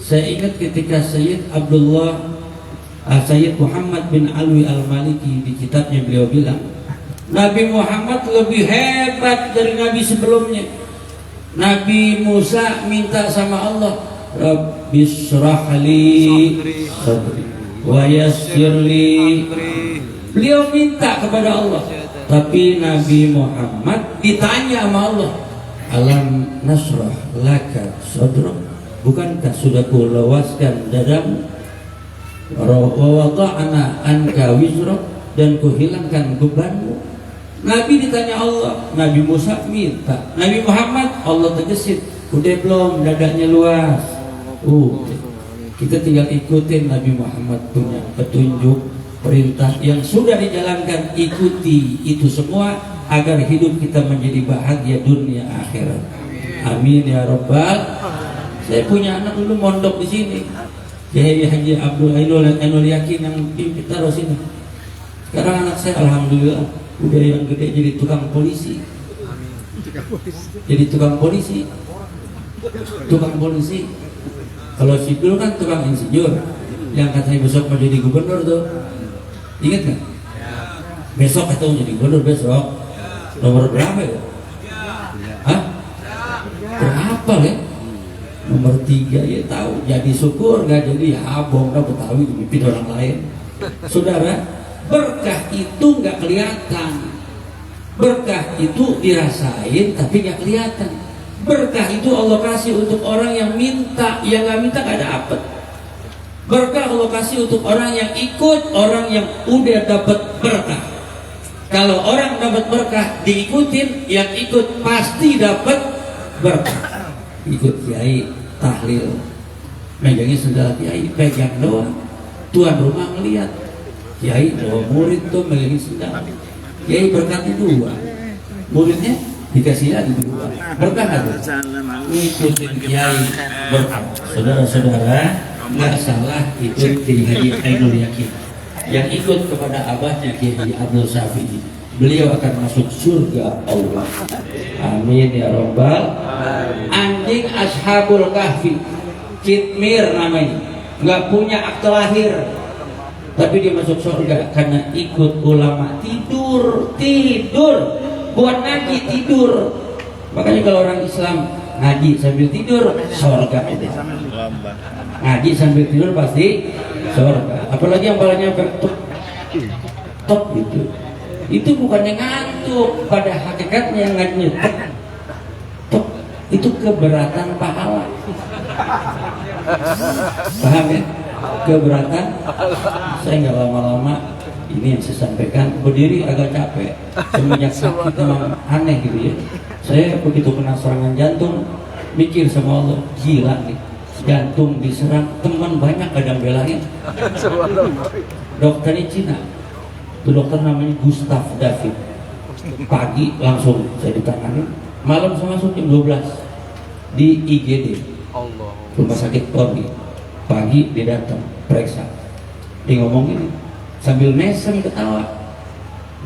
Saya ingat ketika Sayyid Muhammad bin Alwi Al-Maliki di kitabnya beliau bilang, Nabi Muhammad lebih hebat dari Nabi sebelumnya. Nabi Musa minta sama Allah, Rabbi shrah li sadri wa yassirli. Beliau minta kepada Allah. Tapi Nabi Muhammad ditanya sama Allah, alam nasrah laka sadrak, bukankah sudah ku lewaskan dadamu, wa wada'na anka wizrak, dan ku hilangkan bebanmu. Nabi ditanya Allah, Nabi Musa minta, Nabi Muhammad Allah tegesin, udah belum dadanya luas. Kita tinggal ikutin Nabi Muhammad punya petunjuk, perintah yang sudah dijalankan, ikuti itu semua agar hidup kita menjadi bahagia dunia akhirat. Amin ya Rabbal. Saya punya anak dulu mondok di sini, Kiai Haji Abdul Ainul Yakin yang pimpin taruh sini. Sekarang anak saya alhamdulillah udah yang gede jadi tukang polisi. Jadi tukang polisi. Kalau sipil kan tukang insinyur, yang katanya besok mau jadi gubernur tuh. Ingat nggak? Besok atau jadi gubernur besok. Nomor berapa ya? Hah? Berapa ya? Nomor 3 ya tahu. Jadi syukur, nggak jadi habong, nggak Betawi dipimpin orang lain. Saudara, berkah itu nggak kelihatan. Berkah itu dirasain tapi nggak kelihatan. Berkah itu Allah kasih untuk orang yang minta, yang nggak minta nggak dapet. Berkah Allah kasih untuk orang yang ikut, orang yang udah dapat berkah. Kalau orang dapat berkah diikutin, yang ikut pasti dapat berkah. Ikut kiai tahlil, megangnya sendal kiai, pegang doang. Tuan rumah ngeliat kiai bawa murid tuh megangin sendal. Kiai berkatnya 2, muridnya dikasih lagi 2. Berkah nggak tuh? Ikutin kiai berkah. Saudara-saudara, nggak salah ikut Kiai Haji Ainul Yakin. Yang ikut kepada abahnya Kiai Haji Abdul Syafi'i, beliau akan masuk surga Allah. Amin ya Rabbal. Anjing Ashabul Kahfi, Kitmir namanya, nggak punya akte lahir, tapi dia masuk surga karena ikut ulama. Tidur buat ngaji, tidur. Makanya kalau orang Islam ngaji sambil tidur, surga itu. Ngaji sambil tidur pasti surga. Apalagi yang palanya tok gitu. Itu bukannya ngantuk, pada hakikatnya yang ngajinya tok itu keberatan pahala. Paham ya? Keberatan. Saya nggak lama-lama ini yang saya sampaikan, berdiri agak capek. Semenjak sakit memang aneh gitu ya. Saya begitu kena serangan jantung, mikir sama Allah, gila nih, jantung diserang, teman banyak kadang belain. Dokternya Cina, itu dokter namanya Gustav David. Pagi langsung saya ditangani, malam saya masuk jam 12 di IGD, rumah sakit Polri. Pagi dia datang periksa, dia ngomong ini sambil mesem ketawa,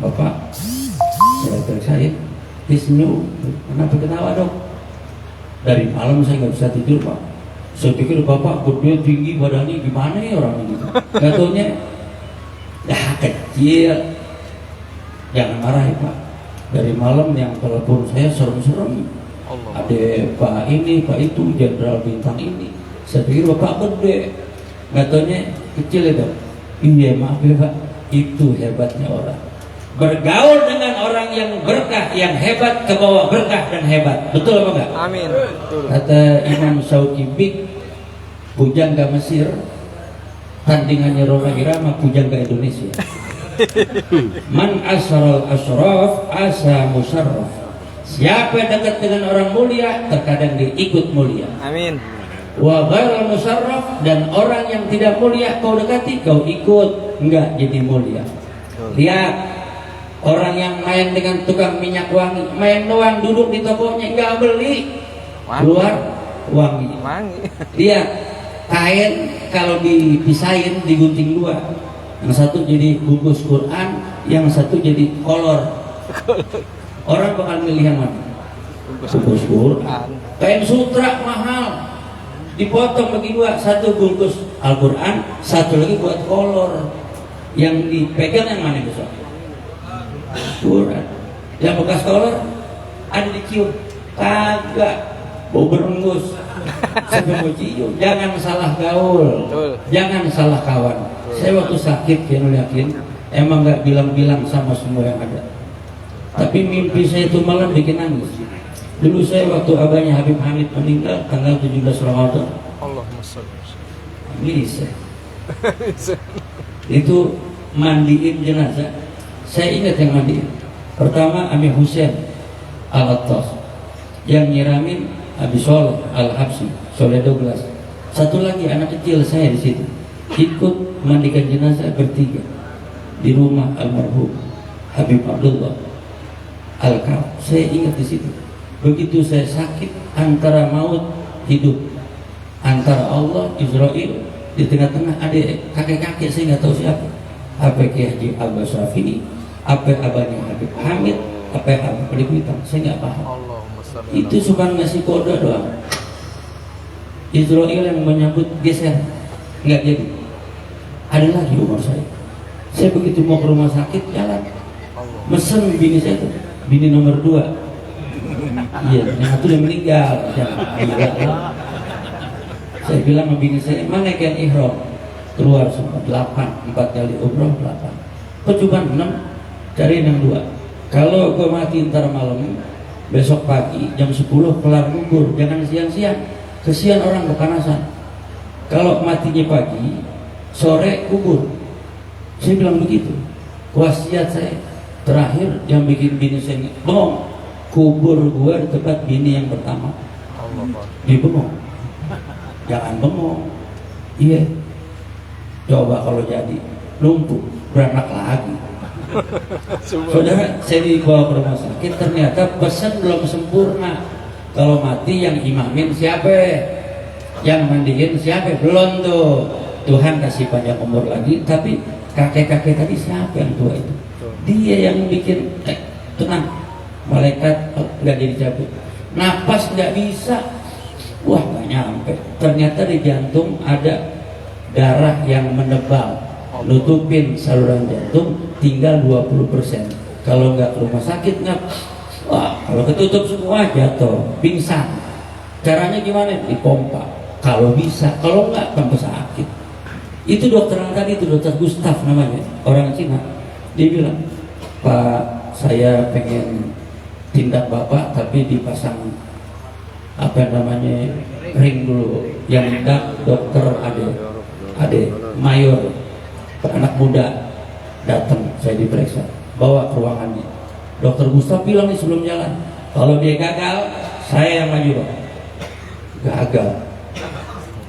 Bapak saya periksa ya, Wisnu, kenapa ketawa dok? Dari malam saya nggak bisa tidur Pak. Saya pikir Bapak gede tinggi badannya gimana ya orang ini? Gak taunya ya kecil. Jangan marah ya Pak. Dari malam yang telepon saya serem-serem. Ada Pak ini, Pak itu, jenderal bintang ini. Saya pikir Bapak gede. Gak taunya kecil ya dok. Iya maaf ya Pak. Itu hebatnya orang. Bergaul dengan orang yang berkah, yang hebat, kebawa berkah dan hebat. Betul apa enggak? Amin. Kata Imam Syauqi Bik, pujangga Mesir, tandingannya Roma Irama, pujangga Indonesia. Man asral asraf asa musarraf. Siapa yang dekat dengan orang mulia, terkadang dia ikut mulia. Amin. Wa ghairal musarraf, dan orang yang tidak mulia kau dekati, kau ikut, enggak jadi mulia. Lihat orang yang main dengan tukang minyak wangi, main doang, duduk di tokonya, enggak beli, keluar wangi. Lihat kain kalau dipisahin, digunting 2, yang satu jadi bungkus Quran, yang satu jadi kolor. Orang bakal milih yang mana? Bungkus Quran. Kain sutra mahal, dipotong bagi 2, satu bungkus Al-Quran, satu lagi buat kolor. Yang dipegang yang mana besok? Quran. Yang bekas kolor ada dicium, kagak, bau berengus sampai mau cium. Jangan salah gaul, jangan salah kawan. Saya waktu sakit yakin emang nggak bilang-bilang sama semua yang ada. Tapi mimpi saya itu malam bikin nangis. Dulu saya waktu abahnya Habib Hamid meninggal tanggal 17 Ramadan. Allahumma shalli. Bisa. Itu mandiin jenazah. Saya ingat yang mandiin. Pertama Amir Hussein Al-Attas, yang nyiramin Abi Soleh Al-Habsi, Soleh Douglas. Satu lagi anak kecil saya di situ ikut mandikan jenazah bertiga di rumah almarhum Habib Abdullah Al-Kaf. Saya ingat di situ. Begitu saya sakit antara maut hidup, antara Allah Israel, di tengah-tengah ada kakek-kakek saya nggak tahu siapa. Apa Kiai Haji Al-Basrafi, apa abahnya Habib Hamid, apa Habib Hitam, saya nggak paham. Allahumma shalli. Itu cuma ngasih kode doang. Israel yang menyambut geser, nggak jadi. Ada lagi umur saya. Saya begitu mau ke rumah sakit jalan, mesen bini saya tuh, bini nomor 2. Iya, yang satu udah meninggal. Gila. Saya bilang sama bini saya, mana yang ihram? Keluar semua 8, 4 kali umroh 8. Kok cuma 6? Cari yang 2. Kalau gue mati ntar malam, besok pagi jam 10 kelar kubur, jangan siang-siang. Kesian orang kepanasan. Kalau matinya pagi, sore kubur. Saya bilang begitu. Wasiat saya terakhir yang bikin bini saya bengong. Kubur gua di tempat bini yang pertama. Dia bengong. Jangan bengong. Iya. Coba kalau jadi lumpuh, beranak lagi. Saudara, saya dibawa ke rumah sakit, ternyata pesan belum sempurna. Kalau mati yang imamin siapa? Yang mandiin siapa? Belum tuh. Tuhan kasih panjang umur lagi, tapi kakek-kakek tadi siapa yang tua itu? Dia yang bikin tenang. Malaikat nggak jadi cabut. Napas nggak bisa. Wah, nggak nyampe. Ternyata di jantung ada darah yang menebal, nutupin saluran jantung, tinggal 20%. Kalau nggak ke rumah sakit nggak. Wah, kalau ketutup semua jatuh, pingsan. Caranya gimana? Dipompa. Kalau bisa, kalau nggak tambah sakit. Itu dokter yang tadi itu dokter Gustaf namanya, orang Cina. Dia bilang, Pak, saya pengen tindak bapak tapi dipasang apa namanya ring dulu. Yang tindak dokter Ade mayor, anak muda datang, saya diperiksa, bawa ke ruangannya. Dokter Gustaf bilang nih sebelum jalan, kalau dia gagal, saya yang maju dong.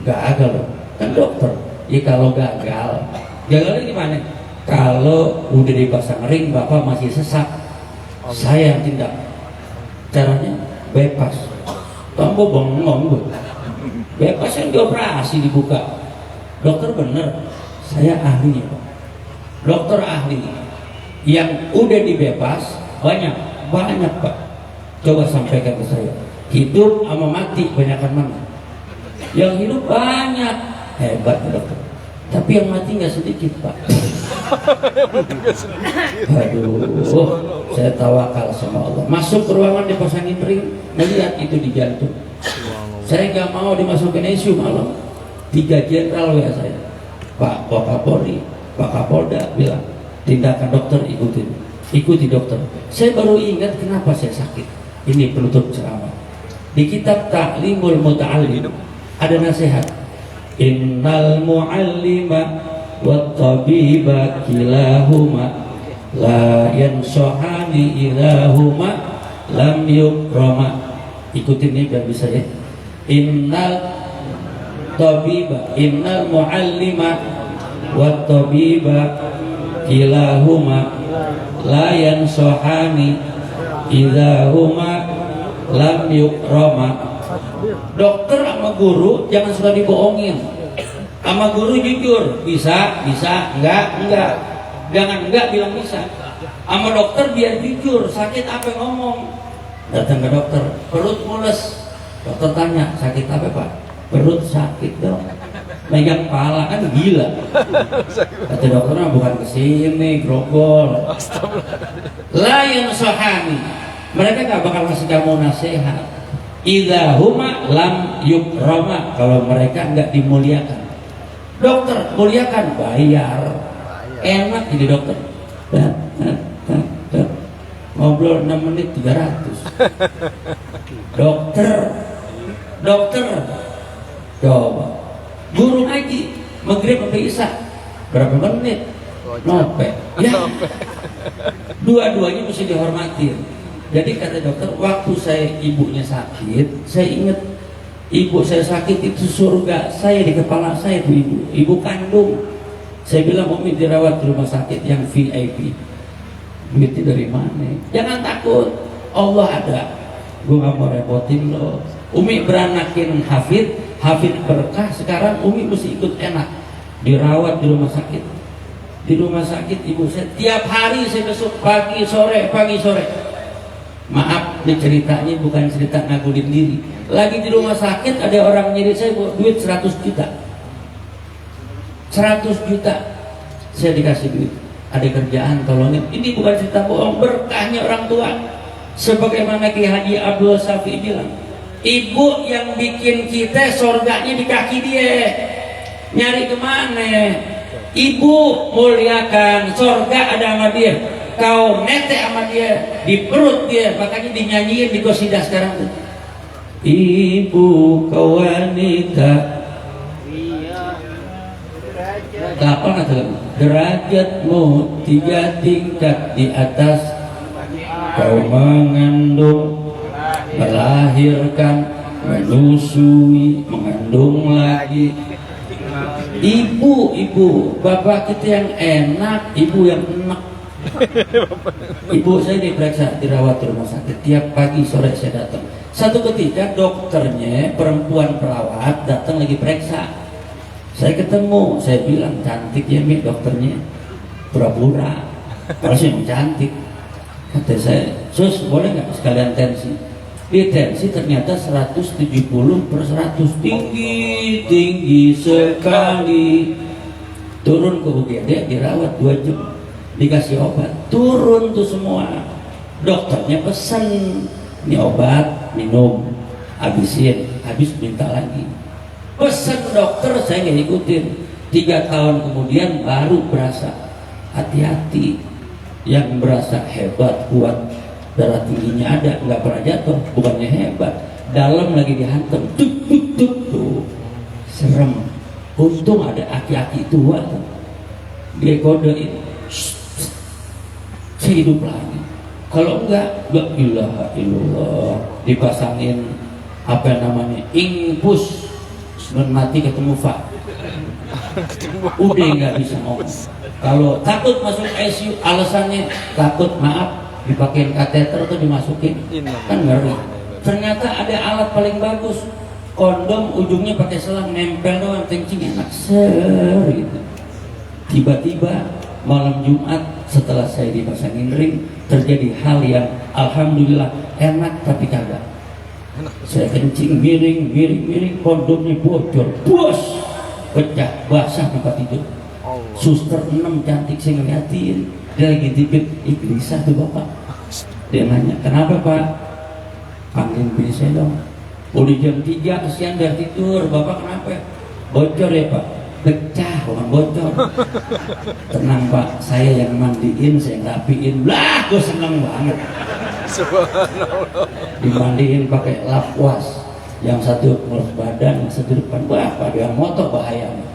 Gagal dong, kan dokter. Ya kalau gagalnya gimana? Kalau udah dipasang ring, bapak masih sesak, saya yang tindak. Caranya bebas. Kamu bengong gue. Bebas yang dioperasi dibuka. Dokter bener, saya ahlinya Pak. Dokter ahli yang udah dibebas banyak Pak. Coba sampaikan ke saya. Hidup sama mati banyakan mana? Yang hidup banyak, hebat dokter. Tapi yang mati nggak sedikit Pak. Aduh, saya tawakal sama Allah. Masuk ke ruangan dipasangin ring, melihat itu di jantung. Saya nggak mau dimasukin ICU malam. 3 jenderal ya saya, Pak Kapolri, Pak Kapolda bilang, tindakan dokter ikuti dokter. Saya baru ingat kenapa saya sakit. Ini penutup ceramah. Di kitab Ta'limul Muta'allim ada nasihat. Innal mu'allima wat tabiba kilahuma la yansohani ilahuma lam yukrama. Ikutin ini biar bisa ya. Innal mu'allima wat tabiba kilahuma la yansohani ilahuma lam yukrama. Dokter sama guru jangan suka dibohongin. Sama guru jujur, bisa, enggak. Jangan enggak bilang bisa. Sama dokter biar jujur, sakit apa ngomong. Datang ke dokter, perut mules. Dokter tanya, sakit apa Pak? Perut sakit dong. Megang kepala kan gila. Kata dokternya bukan kesini, grogol. Layan sohani. Mereka gak bakal ngasih kamu nasihat. Idza huma lam yukrama, kalau mereka enggak dimuliakan. Dokter muliakan, bayar. Enak jadi dokter. Ngobrol 6 menit 300. Dokter coba guru ngaji maghrib sampai isya berapa menit nope ya. Dua-duanya mesti dihormatin. Jadi kata dokter, waktu saya ibunya sakit, saya ingat ibu saya sakit itu surga saya di kepala saya tuh ibu kandung. Saya bilang Umi dirawat di rumah sakit yang VIP. Duitnya dari mana? Jangan takut, Allah ada. Gue gak mau repotin lo. Umi beranakin Hafid berkah. Sekarang Umi mesti ikut enak, dirawat di rumah sakit. Di rumah sakit ibu saya tiap hari saya besok pagi sore. Maaf, ini ceritanya bukan cerita ngagulin diri. Lagi di rumah sakit ada orang nyari saya duit 100 juta. 100 juta saya dikasih duit. Ada kerjaan tolongin. Ini bukan cerita bohong, berkahnya orang tua. Sebagaimana Ki Haji Abdul Syafi'i bilang, ibu yang bikin kita surganya di kaki dia. Nyari kemana? Ibu muliakan, surga ada sama dia. Kau nete sama dia, di perut dia. Makanya dinyanyiin di qasidah sekarang tuh. Ibu kau wanita, kapan atau derajatmu 3 tingkat di atas. Kau mengandung, melahirkan, menyusui, mengandung lagi. Ibu, bapak kita yang enak, ibu yang enak. Ibu saya diperiksa, dirawat di rumah sakit. Tiap pagi sore saya datang. Satu ketika dokternya, perempuan perawat, datang lagi periksa. Saya ketemu, saya bilang cantik ya Mi dokternya. Pura-pura, harusnya cantik. Kata saya, sus boleh nggak sekalian tensi? Di tensi ternyata 170/100, tinggi sekali. Turun ke UGD, dirawat 2 jam, dikasih obat, turun tuh semua. Dokternya pesan, ini obat minum, habisin, habis minta lagi. Pesan dokter saya nggak ikutin. 3 tahun kemudian baru berasa. Hati-hati. Yang berasa hebat, kuat, darah tingginya ada, nggak pernah jatuh, bukannya hebat. Dalam lagi dihantam, tuh, serem. Untung ada aki-aki tua tuh. Dia kodein, saya hidup lagi. Kalau enggak, la ilaha illallah, dipasangin apa namanya, ingpus, mati ketemu Pak. Udah nggak bisa ngomong. Kalau takut masuk ICU, alasannya takut, maaf, dipakein kateter atau dimasukin, kan ngeri. Ternyata ada alat paling bagus, kondom ujungnya pakai selang, nempel doang, kencing enak gitu. Tiba-tiba malam Jumat setelah saya dipasangin ring, terjadi hal yang alhamdulillah enak tapi kagak. Saya kencing miring, kondomnya bocor, bos, pecah, basah tempat tidur. Suster 6 cantik saya ngeliatin, dia lagi tipit, gelisah tuh bapak. Dia nanya, kenapa pak? Panggil bini saya dong. Udah jam 3 kesian biar tidur, bapak kenapa? Bocor ya pak? Pecah, bukan bocor. Tenang pak, saya yang mandiin, saya rapiin. Lah, gue seneng banget. Dimandiin pakai lap was, yang satu ngurus badan, yang satu depan. Wah, pada yang motor bahayanya.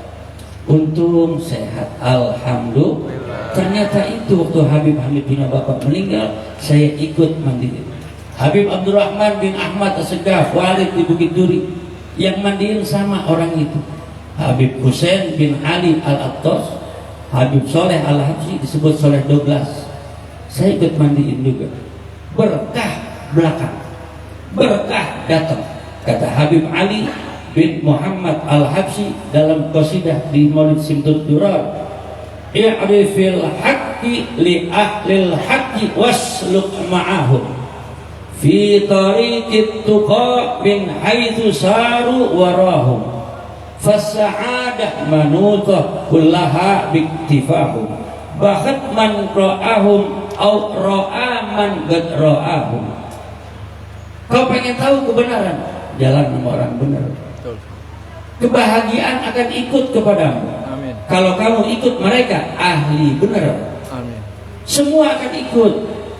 Untung sehat, alhamdulillah. Ternyata itu waktu Habib Hamid bin Bapak meninggal, saya ikut mandiin. Habib Abdurrahman bin Ahmad As-Segaf, walid di Bukit Duri, yang mandiin sama orang itu. Habib Husain bin Ali Al-Attas, Habib Soleh Al-Habsyi disebut Soleh 12. Saya ikut mandiin juga. Berkah belakang, berkah datang. Kata Habib Ali bin Muhammad Al-Habsyi dalam qasidah di Maulid Simtud Durar, i'rifil haqqi li ahlil haqqi wasluk ma'ahum fi tariqit tuqa min haitsu saru warahum fas'adah manutah kullaha biktifahum bahat man ra'ahum au ra'a man gad ra'ahum. Kau pengen tahu kebenaran, jalan sama orang benar. kebahagiaan akan ikut kepadamu. Amin. Kalau kamu ikut mereka, ahli benar. Amin. Semua akan ikut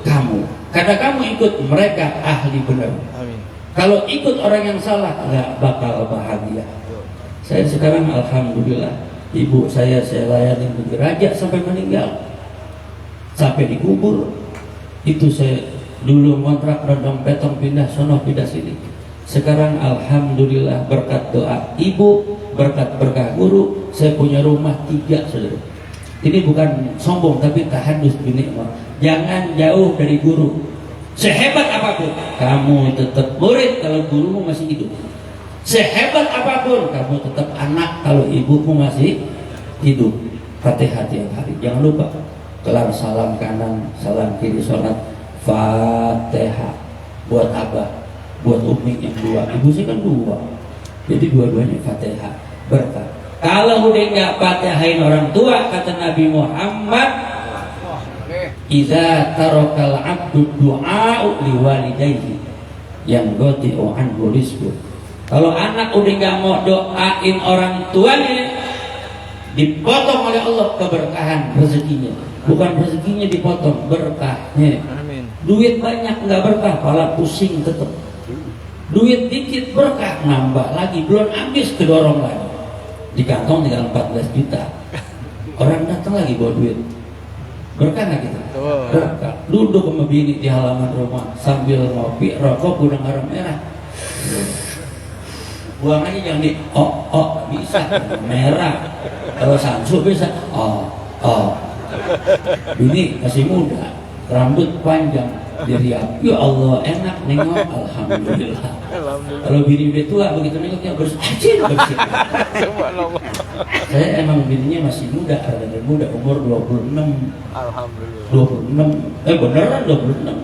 kamu. Karena kamu ikut mereka, ahli benar. Amin. Kalau ikut orang yang salah, nggak bakal bahagia. Saya sekarang alhamdulillah, ibu saya layani menjadi raja sampai meninggal, sampai dikubur. Itu saya dulu kontrak redong betong, pindah sono pindah sini. Sekarang alhamdulillah berkat doa ibu, berkat berkah guru, saya punya rumah 3, saudara. Ini bukan sombong tapi tahadus binikmah. Jangan jauh dari guru. Sehebat apapun kamu tetap murid kalau gurumu masih hidup. Sehebat apapun kamu tetap anak kalau ibumu masih hidup. Fatihah tiap hari. Jangan lupa kelar salam kanan, salam kiri sholat, Fatihah. Buat abah, buat umi yang 2, ibu saya kan 2, jadi dua-duanya Fatihah berkah. Kalau udah nggak Fatihain orang tua, kata Nabi Muhammad, idza tarakal abdu du'a liwalidayhi yang goti'u anhu rizqu. Kalau anak udah nggak mau doain orang tuanya, dipotong oleh Allah keberkahan rezekinya. Bukan rezekinya dipotong, berkahnya. Amin. Duit banyak nggak berkah, kepala pusing tetap. Duit dikit berkah, nambah lagi, belum habis kedorong lagi. Di kantong tinggal 14 juta. Orang datang lagi bawa duit. Berkah nggak kita? Berkah. Duduk sama bini di halaman rumah sambil ngopi, rokok, gudang garam merah. Buang aja jangan di bisa merah. Kalau samsu bisa Bini masih muda, rambut panjang, diriap. Ya Allah, enak nengok, alhamdulillah. Kalau bini udah tua begitu nengoknya bersih. Saya emang bininya masih muda, rada muda, umur 26. Alhamdulillah. 26, beneran 26.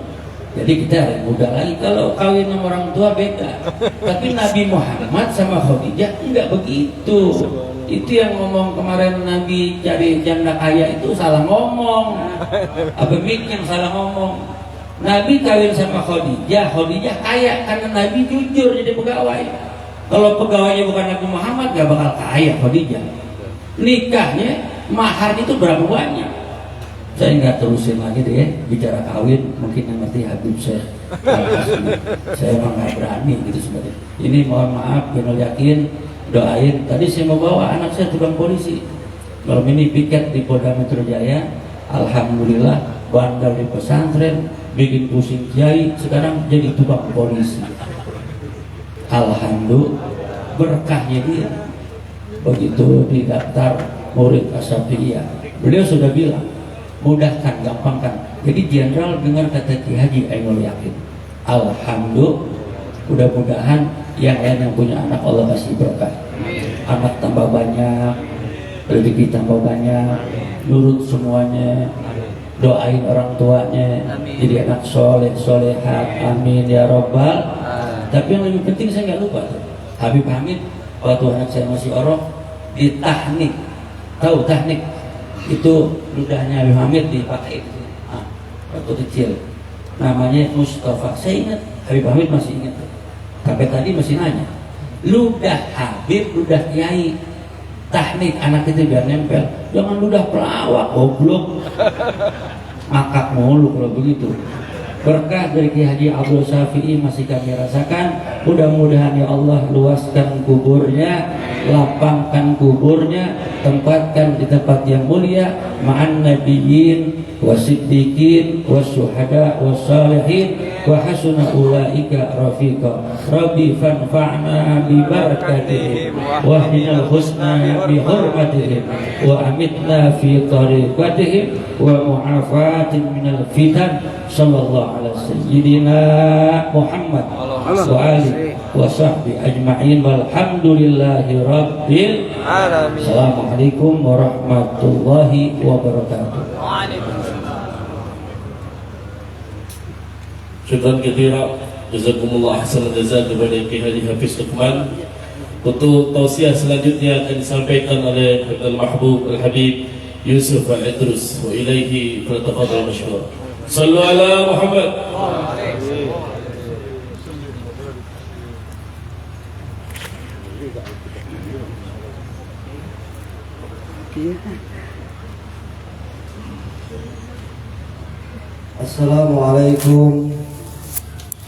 Jadi kita ada muda lagi. Kalau kawin sama orang tua beda. Tapi Nabi Muhammad sama Khadijah enggak begitu. Itu yang ngomong kemarin Nabi cari janda kaya itu salah ngomong. Apa Mik yang salah ngomong? Nabi kawin sama Khadijah kaya karena Nabi jujur jadi pegawai. Kalau pegawainya bukan Nabi Muhammad gak bakal kaya Khadijah. Nikahnya mahar itu berapa banyak? Saya nggak terusin lagi deh bicara kawin, mungkin yang ngerti Habib saya. Saya emang nggak berani gitu sebenarnya. Ini mohon maaf, Binul Yakin doain. Tadi saya mau bawa anak saya tukang polisi. Malam ini piket di Polda Metro Jaya. Alhamdulillah bandel di pesantren, bikin pusing kiai, sekarang jadi tukang polisi. Alhamdulillah berkahnya dia. Begitu didaftar murid Asyafi'iyah, beliau sudah bilang mudahkan, gampangkan. Jadi jenderal dengar kata Ki Haji Ainul Yakin. Alhamdulillah, mudah-mudahan yang lain yang punya anak Allah kasih berkah. Anak tambah banyak, rezeki tambah banyak, nurut semuanya, doain orang tuanya, jadi anak soleh solehat, amin ya robbal. Tapi yang lebih penting saya nggak lupa tuh, Habib Hamid waktu anak saya masih orok di tahnik, tahu tahnik? Itu ludahnya Habib Hamid dipakai waktu kecil, namanya Mustafa. Saya ingat Habib Hamid, masih ingat sampai tadi masih nanya, ludah Habib, ludah Kiai, tahnik anak itu biar nempel, jangan ludah pelawak, goblok. Makak mulu kalau begitu. Berkah dari Ki Haji Abdul Syafi'i masih kami rasakan. Mudah-mudahan ya Allah luaskan kuburnya, lapangkan kuburnya, tempatkan di tempat yang mulia, ma'an nabiyyin wasiddiqin wasyuhada wassalihin wa hasuna ulaika rafiqa. Rabbi fanfa'na bi barakatihim wa hinal husna bi hurmatihim wa amitna fi tariqatihim wa mu'afatin minal fitan. Sallallahu ala sayyidina Muhammad wa alihi wa sahbihi ajma'in walhamdulillahi rabbil alamin. Assalamualaikum warahmatullahi wabarakatuh. Syukran katsira, jazakumullah ahsanal jazaa kepada Ki Haji Hafiz Luqman. Untuk tausiah selanjutnya akan disampaikan oleh Abdul Mahbub Al-Habib Yusuf Al-Idrus, wa ilaihi falyatafadhal mashkur. Sallu ala Muhammad. Assalamualaikum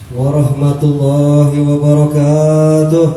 warahmatullahi wabarakatuh.